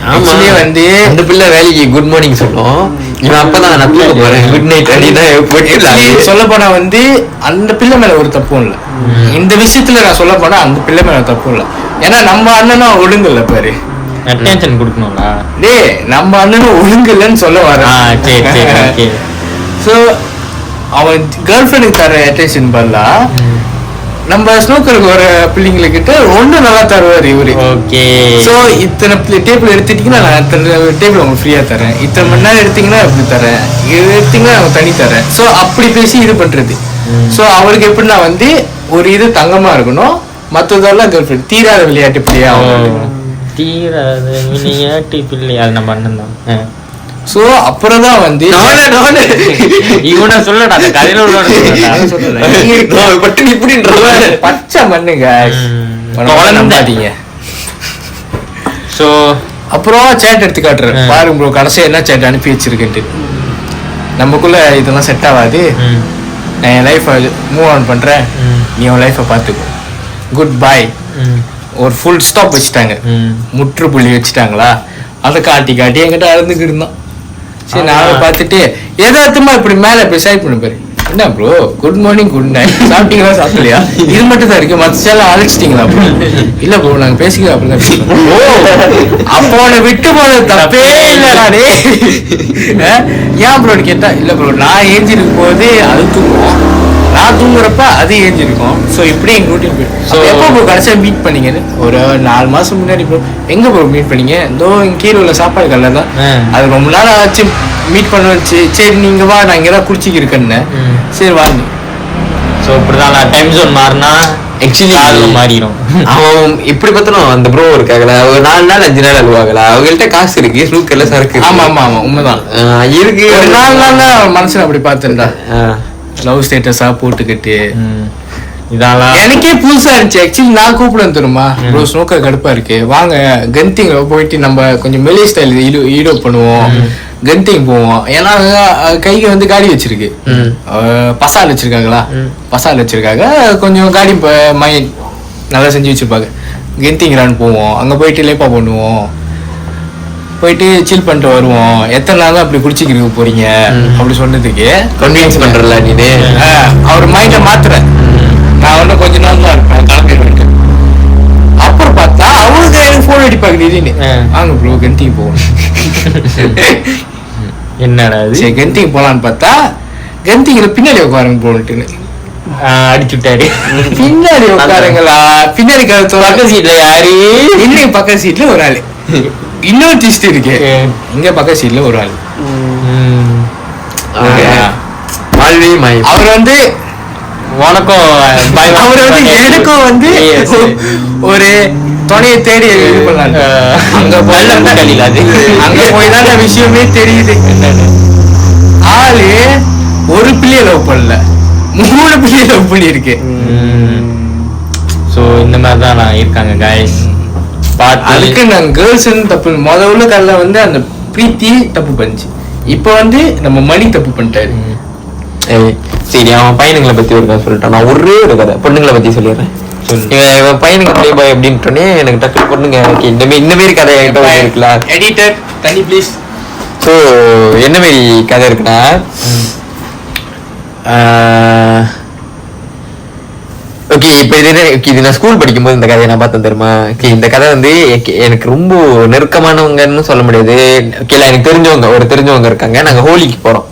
ஆமா. ஆக்சுவலி வந்து அந்த பிள்ளை வேலைக்கு குட் மார்னிங் சொல்லும், இவன் அப்பதான் நான் தூங்க போறேன் குட் நைட் அப்படின்னு போயிட்டு சொல்ல போனா வந்து அந்த பிள்ளை மேல ஒரு தப்பும் இல்ல. இந்த விஷயத்துல நான் சொல்ல போனா அந்த பிள்ளை மேல தப்பும் இல்ல. ஏன்னா நம்ம அண்ணனும் ஒழுங்கு இல்ல பாரு. அட்டென்ஷன் கொடுக்கணும்ல. டேய் நம்ம அண்ணனும் ஒழுங்கு இல்லைன்னு சொல்ல வரேன். சரி ஓகே. ஸோ அவன் கேர்ள் ஃப்ரெண்டுக்கு தர அட்டென்ஷன் பண்ணலா நம்ம ஸ்னூக்கருக்கு வர பிள்ளைங்கக்கிட்ட ஒன்றும் நல்லா தருவார் இவரு. ஓகே. ஸோ இத்தனை டேபிள் எடுத்துட்டீங்கன்னா நான் இத்தனை டேபிள் உங்களுக்கு ஃப்ரீயாக தரேன், இத்தனை மணி நேரம் எடுத்தீங்கன்னா எப்படி தரேன், இது எடுத்தீங்கன்னா நான் தனி தரேன். ஸோ அப்படி பேசி இது பண்ணுறது. ஸோ அவருக்கு எப்படின்னா வந்து ஒரு இது தங்கமாக இருக்கணும், மற்றதெல்லாம் கேர்ள் ஃப்ரெண்ட் தீராத விளையாட்டு பிள்ளையா. தீராத விளையாட்டு பிள்ளை அது நம்ம அண்ணன் தான். ஸோ அப்புறம் தான் வந்து இவனை சொல்லடா அந்த கதையில பச்சை மண்ணுங்க நம்பாதீங்க. ஸோ அப்புறம் சேட் எடுத்து காட்டுறேன் பாருங்க ப்ரோ, கடைசியா என்ன சேட் அனுப்பி வச்சிருக்குன்ட்டு. நமக்குள்ள இதெல்லாம் செட் ஆகாது, நான் என் லைஃப்பை மூவ் ஆன் பண்றேன், நீ உன் லைஃப்பை பார்த்துக்கோ, குட் பாய். ஒரு ஃபுல் ஸ்டாப் வச்சுட்டாங்க, முற்றுப்புள்ளி வச்சுட்டாங்களா. அதை காட்டி காட்டி என்கிட்ட அழுந்துக்கிட்டு இருந்தான். சரி நான் பார்த்துட்டு எதார்த்தமா இப்படி மேல டிசைட் பண்ண பாரு, என்ன bro good morning good night சாப்பிட்டீங்களா சாப்பிடலையா இது மட்டும் தான் இருக்கு, மற்ற சேலம் அழைச்சிட்டீங்களா ப்ரோ? இல்ல ப்ரோ நாங்க பேசிக்கலாம் அப்படிதான். ஓ அப்போ உன்னை விட்டு போனது தப்பே இல்லடா. ஏன் ப்ரோன்னு கேட்டா இல்ல ப்ரோ நான் ஏஞ்சிருக்கும் போது அது தூங்குவோம், நான் தூங்குறப்ப அது ஏஞ்சிருக்கும். ஸோ இப்படி எங்க ரூட்டின் போயிடும். எப்போ ப்ரோ கடைசியா மீட் பண்ணீங்கன்னு? ஒரு 4 மாசம் முன்னாடி ப்ரோ. எங்க ப்ரோ மீட் பண்ணீங்க? இதோ இங்க கீழே உள்ள சாப்பாடு கல்ல தான். அது ரொம்ப நாள் ஆச்சு மீட் பண்ண வச்சு. சரி நீங்க வா நான் இங்கதான் குடிச்சிக்கு இருக்கேன்னு. சரி வாங்க. ஸோ இப்படிதான் டைம் ஜோன் மாறினா ஆக்சுவலி மாறிடும். அவன் இப்படி பார்த்தாலும் அந்த ப்ரோ இருக்காங்களா, ஒரு 4 நாள் 5 நாள் அழுவாங்களா, அவங்கள்ட்ட காசு இருக்கு, ஸ்னூக்கர்ல சரக்கு. ஆமா ஆமா ஆமா உண்மைதான் இருக்கு. ஒரு 4 நாள் மனசுல அப்படி பார்த்துருந்தா லவ் ஸ்டேட்டஸா போட்டுக்கிட்டு இதெல்லாம் எனக்கே புதுசா இருந்துச்சு. ஆக்சுவலி நான் கூப்பிடுவேன் தெரியுமா ப்ரோ, ஸ்னூக்கர் கடுப்பா இருக்கு வாங்க கன்திங் போயிட்டு நம்ம கொஞ்சம் மெலி ஸ்டைல் ஈடோ பண்ணுவோம், கன்திங் போவோம். ஏன்னா கைக்கு வந்து காடி வச்சிருக்கு, பசால் வச்சிருக்காங்களா, பசால் வச்சிருக்காங்க, கொஞ்சம் காடி மைண்ட் நல்லா செஞ்சு வச்சிருப்பாங்க. கென்திங் ரன் போவோம், அங்க போயிட்டு லேப்பா பண்ணுவோம், போயிட்டு சில் பண்ணிட்டு வருவோம். எத்தனை நாள் அப்படி குடிச்சிக்கிறதுக்கு போறீங்க அப்படி சொன்னதுக்கு கன்வின்ஸ் பண்றல நீ அவர் மைண்ட மாத்துறேன். நான் வந்து கொஞ்ச நாள் தான் இருப்பேன் கிளம்பிடுவேன். அப்புறம் பார்த்தா அவருக்கு எனக்கு போன் அடிப்பாங்க திடீர்னு, வாங்க ப்ரோ கென்திங் போகணும். என்னடா சரி கென்திங் போலான்னு பார்த்தா கென்திங்ல பின்னாடி உட்காருங்க போன்ட்டுன்னு அடிச்சுட்டாரு. பின்னாடி உட்காருங்களா? பின்னாடி பக்க சீட்ல யாரு? இன்னைக்கு பக்க சீட்ல ஒரு ஆளு. இன்னொரு டிஸ்ட் இருக்கு, இங்க பக்க சீட்ல ஒரு ஆளு. அவர் வந்து உனக்கும் அவர் வந்து எனக்கும் வந்து ஒரு துணையை தேடி இது பண்ணாங்க. அங்க போய் தான் விஷயமே தெரியுது. ஆளு ஒரு பிள்ளைய லவ் பண்ணல, 3 பிள்ளைய லவ் பண்ணி இருக்கு. சோ இந்த மாதிரி தான் இருக்காங்க गाइस. அதுக்கு நான் கேர்ள்ஸ் தப்பு முதல்ல கல்ல வந்து அந்த பிரீத்தி தப்பு பண்ணிச்சு, இப்ப வந்து நம்ம மணி தப்பு பண்ணிட்டாரு. சரி அவன் பையனுங்களை பத்தி ஒரு கதை சொல்லிட்டான், நான் ஒரே ஒரு கதை பொண்ணுங்களை பத்தி சொல்லிடுறேன். இவன் பையனுக்கு பிளே பாய் அப்படின்ட்டோன்னே எனக்கு டக்கு பொண்ணுங்க இந்த மாரி கதை இருக்கலாம். எடிட்டர் தனி ப்ளீஸ். ஸோ என்ன மாரி கதை இருக்குன்னா, ஓகே இப்போ இது நான் ஸ்கூல் படிக்கும்போது இந்த கதையை நான் பார்த்தேன் தெரியுமா. இந்த கதை வந்து எனக்கு ரொம்ப நெருக்கமானவங்கன்னு சொல்ல முடியாது. ஓகே எனக்கு தெரிஞ்சவங்க இருக்காங்க. நாங்கள் ஹோலிக்கு போகிறோம்.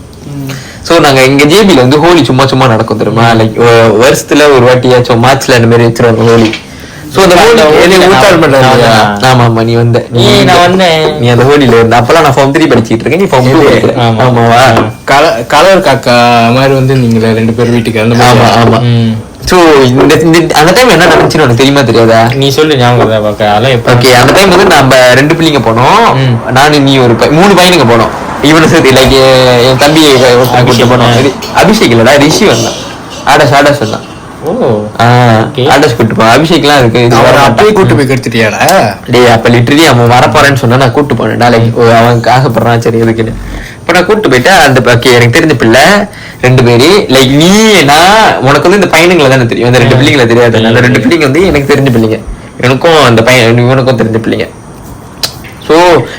ஸோ நாங்கள் இங்கே ஜேபியில் வந்து ஹோலி சும்மா நடக்கும் தெரியுமா. லைக் வருஷத்துல ஒரு வாட்டியாச்சும் மார்ச்ல அந்த மாதிரி வச்சிருவாங்க ஹோலி. ஸோ அந்த ஆமா ஆமா நீ வந்த நீ அந்த ஹோலியில இருந்த அப்பெல்லாம் நான் ஃபார்ம் 3 படிச்சுட்டு இருக்கேன், நீ ஃபார்ம் 2 படிக்கிற. ஆமாவா? கலர் காக்கா மாதிரி வந்து நீங்க 2 பேர் வீட்டுக்கு அந்த ஆமா ஆமா. சோ அந்த டைம் என்ன நடந்துச்சுன்னு உனக்கு தெரியுமா தெரியாதா? நீ சொல்லு ஞாபகம். ஓகே அந்த டைம் வந்து நம்ம 2 பிள்ளைங்க போனோம், நானு நீ ஒரு 3 பையனுங்க போனோம். இவனை சேர்த்து லைக் என் தம்பி கூட்டிட்டு போனோம். அபிஷேக் இல்லடா ரிஷி வந்தான், ஆடஸ் வந்தான். ஆடஸ் கூட்டு போ. அபிஷேக்லாம் இருக்கு அப்படியே கூட்டு போய் கெடுத்துட்டியாடா? டேய் அப்ப லிட்டரலி அவன் வரப்போறேன்னு சொன்னா நான் கூட்டு போனேன். லைக் அவன் ஆசைப்படுறான் சரி எதுக்குன்னு. இப்ப நான் கூப்பிட்டு போயிட்டா அந்த எனக்கு தெரிஞ்ச பிள்ளை 2 பேரு லைக் நீ நான் உனக்கு வந்து இந்த பையனுங்களை தானே தெரியும், அந்த 2 பிள்ளைங்களை தெரியாது. அந்த 2 பிள்ளைங்க வந்து எனக்கு தெரிஞ்ச பிள்ளைங்க, எனக்கும் அந்த பையன் இவனுக்கும் தெரிஞ்ச பிள்ளைங்க. ஸோ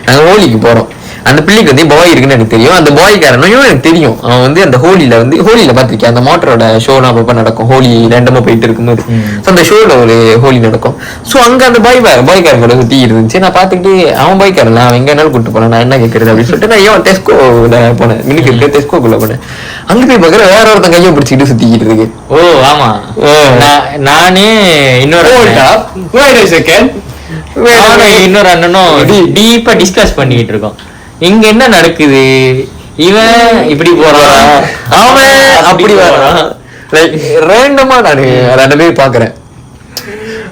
நாங்க ஹோலிக்கு போறோம். அந்த பிள்ளைக்கு வந்து பாய் இருக்குன்னு எனக்கு தெரியும். அந்த பாய் காரனும் எனக்கு தெரியும். அவன் வந்து அந்த ஹோலியில பாத்திருக்கேன், அந்த மோட்டரோட ஷோலாம் அப்பப்ப நடக்கும், ஹோலி ரேண்டமா போயிட்டு இருக்கும்போது. ஸோ அந்த ஷோல ஒரு ஹோலி நடக்கும். ஸோ அங்க அந்த பாய்காரன் கூட சுத்தி இருந்துச்சு. நான் பாத்துக்கிட்டு அவன் பாய்காரன் அவன் எங்க என்னாலும் கூட்டு போனேன், நான் என்ன கேட்கறது அப்படின்னு சொல்லிட்டு நான் ஏன் டெஸ்கோல போனேன், மினுக்கு இருக்க டெஸ்கோக்குள்ள போனேன். அங்க போய் பாக்குற வேற ஒருத்தன் கையை பிடிச்சிக்கிட்டு சுத்திக்கிட்டு இருக்கு. ஓ ஆமா, நானே இன்னொரு அண்ணனும் டீப்பா டிஸ்கஸ் பண்ணிக்கிட்டு இருக்கோம், இங்க என்ன நடக்குது, இவன் இப்படி போறான் அவன் அப்படி வரான். லைக் ரேண்டமா நானு 2 பேர் பாக்குறேன்.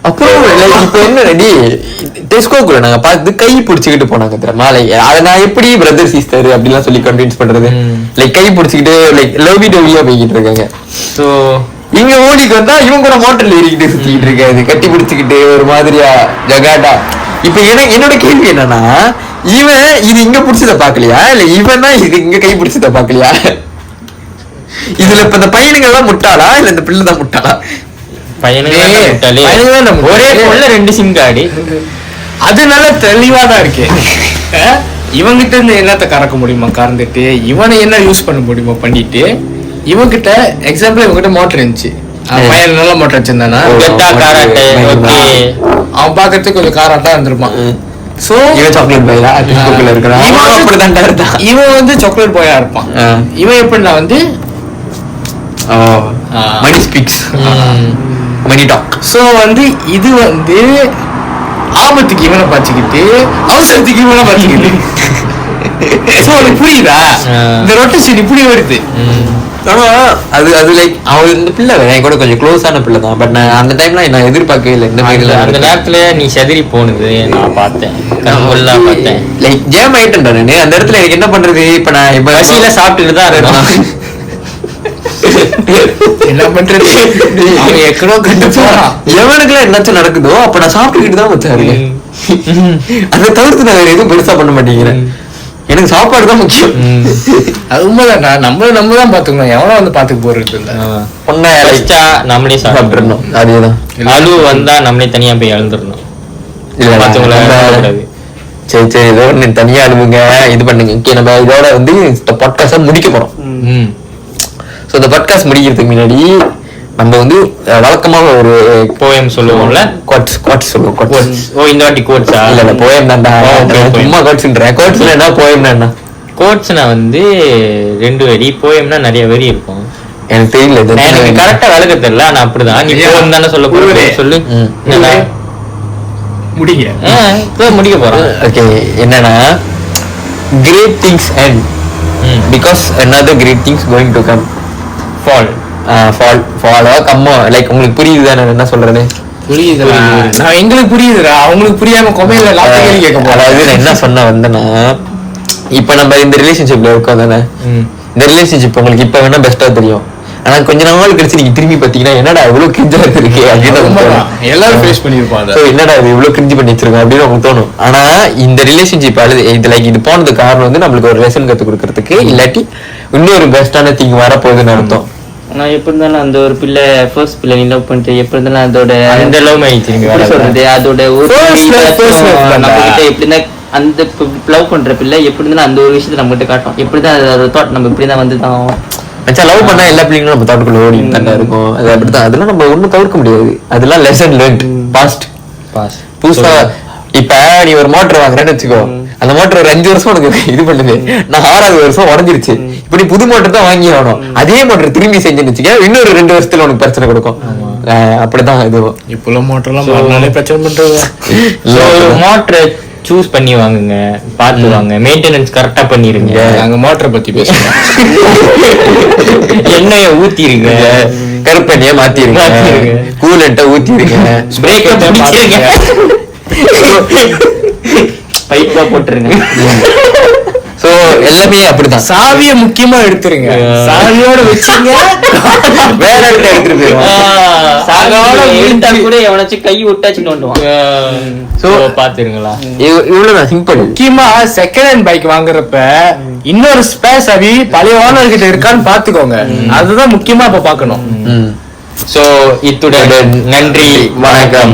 அப்புறம் இப்ப என்ன ரெடி டெஸ்கோக்குள்ள நாங்க பார்த்து கை பிடிச்சிக்கிட்டு போனாங்க தெரியுமா. லைக் அதை நான் எப்படி பிரதர் சிஸ்டர் அப்படிலாம் சொல்லி கன்வின்ஸ் பண்றது, லைக் கை பிடிச்சிக்கிட்டு லைக் லவ் டோவியா போய்கிட்டு இருக்காங்க. ஸோ இங்க ஓடிக்கு வந்தா இவங்க கூட மோட்டர்ல ஏறிக்கிட்டு சுத்திக்கிட்டு இருக்காது, கட்டி பிடிச்சிக்கிட்டு ஒரு மாதிரியா ஜகாட்டா. இப்ப என்னோட கேள்வி என்னன்னா, இவன் இது இங்க பிடிச்சத பாக்கலையா, இல்ல இவன் தான் இது இங்க கை பிடிச்சத பாக்கலையா? இதுல இப்ப இந்த பையனுங்க எல்லாம் முட்டாளா இல்ல இந்த பிள்ளை தான் முட்டாளா? ஒரே பொண்ணு 2 சிம் கார்டு, அது நல்ல தெளிவாதான் இருக்கு. இவங்கிட்ட இருந்து என்னத்த கறக்க முடியுமா கறந்துட்டு, இவனை என்ன யூஸ் பண்ண முடியுமா பண்ணிட்டு, இவங்கிட்ட எக்ஸாம்பிள் இவங்கிட்ட மோட்டர் இருந்துச்சு, பையன் நல்ல மோட்டர் வச்சிருந்தானா, அவன் பாக்குறதுக்கு கொஞ்சம் காராட்டா இருந்திருப்பான். சோ இவன் சாக்லேட் பாயா இருக்கிறான், இவன் வந்து சாக்லேட் பாயா இருப்பான். இவன் எப்படின்னா வந்து மணி ஸ்பீக்ஸ், மணி டாக். சோ வந்து இது வந்து ஆபத்துக்கு இவனை பாச்சுக்கிட்டு அவசரத்துக்கு இவனை பாச்சுக்கிட்டு. சோ உனக்கு புரியுதா இந்த ரொட்டேஷன் இப்படி வருது. ஆனா அது லைக் அவன் இந்த பிள்ளை என் கூட கொஞ்சம் க்ளோஸான பிள்ளை தான். பட் நான் அந்த டைம்ல நான் எதிர்பார்க்கவே இல்லை இந்த மாதிரி. அந்த நேரத்துல நீ செதறி போனது நான் பார்த்தேன், கண்கொள்ளா பார்த்தேன். லைக் ஜேம் ஆயிட்டேன் நானு அந்த இடத்துல. எனக்கு என்ன பண்றது, இப்ப நான் இப்ப பசியில சாப்பிட்டுட்டு தான் இருக்கேன், என்ன பண்றது, அவன் எக்கடோ கண்டு போறான். எவனுக்குலாம் என்னாச்சும் நடக்குதோ அப்ப நான் சாப்பிட்டுக்கிட்டு தான் வச்சாரு. அதை தவிர்த்து நான் வேற எதுவும் பெருசா பண்ண மாட்டேங்கிறேன், எனக்கு சாப்பாடு தான் முக்கியம். அது உண்மைதான், நம்ம தான் பாத்துக்கணும், எவனோ வந்து பாத்துக்க போறது இல்ல. பொண்ணா நம்மளே சாப்பிட்டுறணும், அதேதான். அழுவு வந்தா நம்மளே தனியா போய் அழுந்துடணும். சரி சரி ஏதோ தனியா அழுவுங்க, இது பண்ணுங்க. ஓகே, நம்ம இதோட வந்து இந்த பாட்காஸ்ட் முடிக்க போறோம். ஸோ இந்த பாட்காஸ்ட் முடிக்கிறதுக்கு முன்னாடி நம்ம வந்து வழக்கமாக ஒரு போயம் சொல்லுவோம்ல, கோட்ஸ் சொல்லுவோம். ஓ இந்த வாட்டி கோட்ஸா? இல்ல போயம் தான்டா, சும்மா கோட்ஸ்ன்றேன். கோட்ஸ்ல என்ன, போயம்னா என்ன? கோட்ஸ்னா வந்து 2 வரி, போயம்னா நிறைய வரி இருக்கும். எனக்கு தெரியல, எனக்கு கரெக்டா விளக்க தெரியல. ஆனா அப்படிதான் நீ போயம் தானே சொல்ல போற, சொல்லு முடிக்க போறோம். ஓகே, என்னன்னா great things end because another great things going to come. fall like உங்களுக்கு புரியுதுதான் நான் என்ன சொல்றேன்னு? புரியுதுடா, நான் எங்களுக்கு புரியுதுடா, அவங்களுக்கு புரியாம கொமையில லாபம் கேட்க போறேன். அதாவது நான் என்ன சொன்ன வந்தேன்னா, இப்ப நம்ம இந்த ரிலேஷன்ஷிப்ல இருக்கோம் தானே, இந்த ரிலேஷன்ஷிப் உங்களுக்கு இப்ப வேணா பெஸ்டா தெரியும். ஆனா கொஞ்ச நாள் கழிச்சு நீங்க திரும்பி பாத்தீங்கன்னா என்னடா இவ்வளவு கிரிஞ்சா இருக்கு அப்படின்னு எல்லாரும் ஃபேஸ் பண்ணிருப்பாங்க. என்னடா இது இவ்வளவு கிரிஞ்சு பண்ணி வச்சிருக்கோம் அப்படின்னு உங்களுக்கு தோணும். ஆனா இந்த ரிலேஷன்ஷிப் இது லைக் இது போனதுக்கு காரணம் வந்து நம்மளுக்கு ஒரு லெசன் கத்து கொடுக்கறதுக்கு, இல்லாட்டி இன்னொரு பெஸ்டான திங் வரப்போகுதுன்னு அர்த்தம். ஆனா எப்படி இருந்தாலும் அந்த ஒரு பிள்ளை ஃபர்ஸ்ட் பிள்ளை நீ லவ் பண்ணிட்டு எப்படி இருந்தாலும் அதோட அந்த லவ் மேரேஜ் சொல்றது அதோட ஒரு நம்ம கிட்ட எப்படின்னா அந்த லவ் பண்ற பிள்ளை எப்படி இருந்தாலும் அந்த ஒரு விஷயத்த நம்ம கிட்ட காட்டும். எப்படிதான் அதோட தாட் நம்ம இப்படிதான் வந்துதான் லவ் பண்ணா எல்லா பிள்ளைங்களும் நம்ம தாட்டுக்குள்ள ஓடி தாண்டா இருக்கும். அது அப்படித்தான், அதெல்லாம் நம்ம ஒண்ணும் தவிர்க்க முடியாது. அதெல்லாம் லெசன் லேர்ன்ட், பாஸ்ட். புதுசா இப்ப நீ ஒரு மோட்டர் வாங்குறேன்னு வச்சுக்கோ, அந்த மோட்டர் ஒரு 5 வருஷம் உனக்கு இது பண்ணுது, நான் 6வது வருஷம் உடஞ்சிருச்சு. இப்ப நீ புது மோட்டர் தான் வாங்கி ஆகணும். அதே மோட்டர் திரும்பி செஞ்சுன்னு வச்சுக்க, இன்னொரு 2 வருஷத்துல உனக்கு பிரச்சனை கொடுக்கும். அப்படிதான் இதுவும். இப்பெல்லாம் மோட்டர்லாம் பிரச்சனை பண்றது. மோட்டர் சூஸ் பண்ணி வாங்குங்க, பார்த்து வாங்க, மெயின்டெனன்ஸ் கரெக்டா பண்ணிருங்க. நாங்க மோட்டரை பத்தி பேசுறோம். எண்ணெய ஊத்திருங்க, கருப்பெண்ணைய மாத்திருங்க, கூலண்ட ஊத்திருங்க, பிரேக்க பிடிச்சிருங்க, பைப்பா போட்டுருங்க. சோ எல்லாமே அப்படிதான். சாவியை முக்கியமா எடுத்துருங்க, சாவியோட வச்சீங்க வேற இடத்துல எடுத்துட்டு போயிடும். சாவியோட வீழ்த்தா கூட எவனாச்சும் கை விட்டாச்சுன்னு வந்துவான். சோ பாத்துருங்களா, இவ்வளவுதான் சிம்பிள். முக்கியமா செகண்ட் ஹேண்ட் பைக் வாங்குறப்ப இன்னொரு ஸ்பேர் சாவி பழைய ஓனர்கிட்ட இருக்கான்னு பாத்துக்கோங்க. அதுதான் முக்கியமா இப்ப பாக்கணும். சோ இத்துடன் நன்றி, வணக்கம்.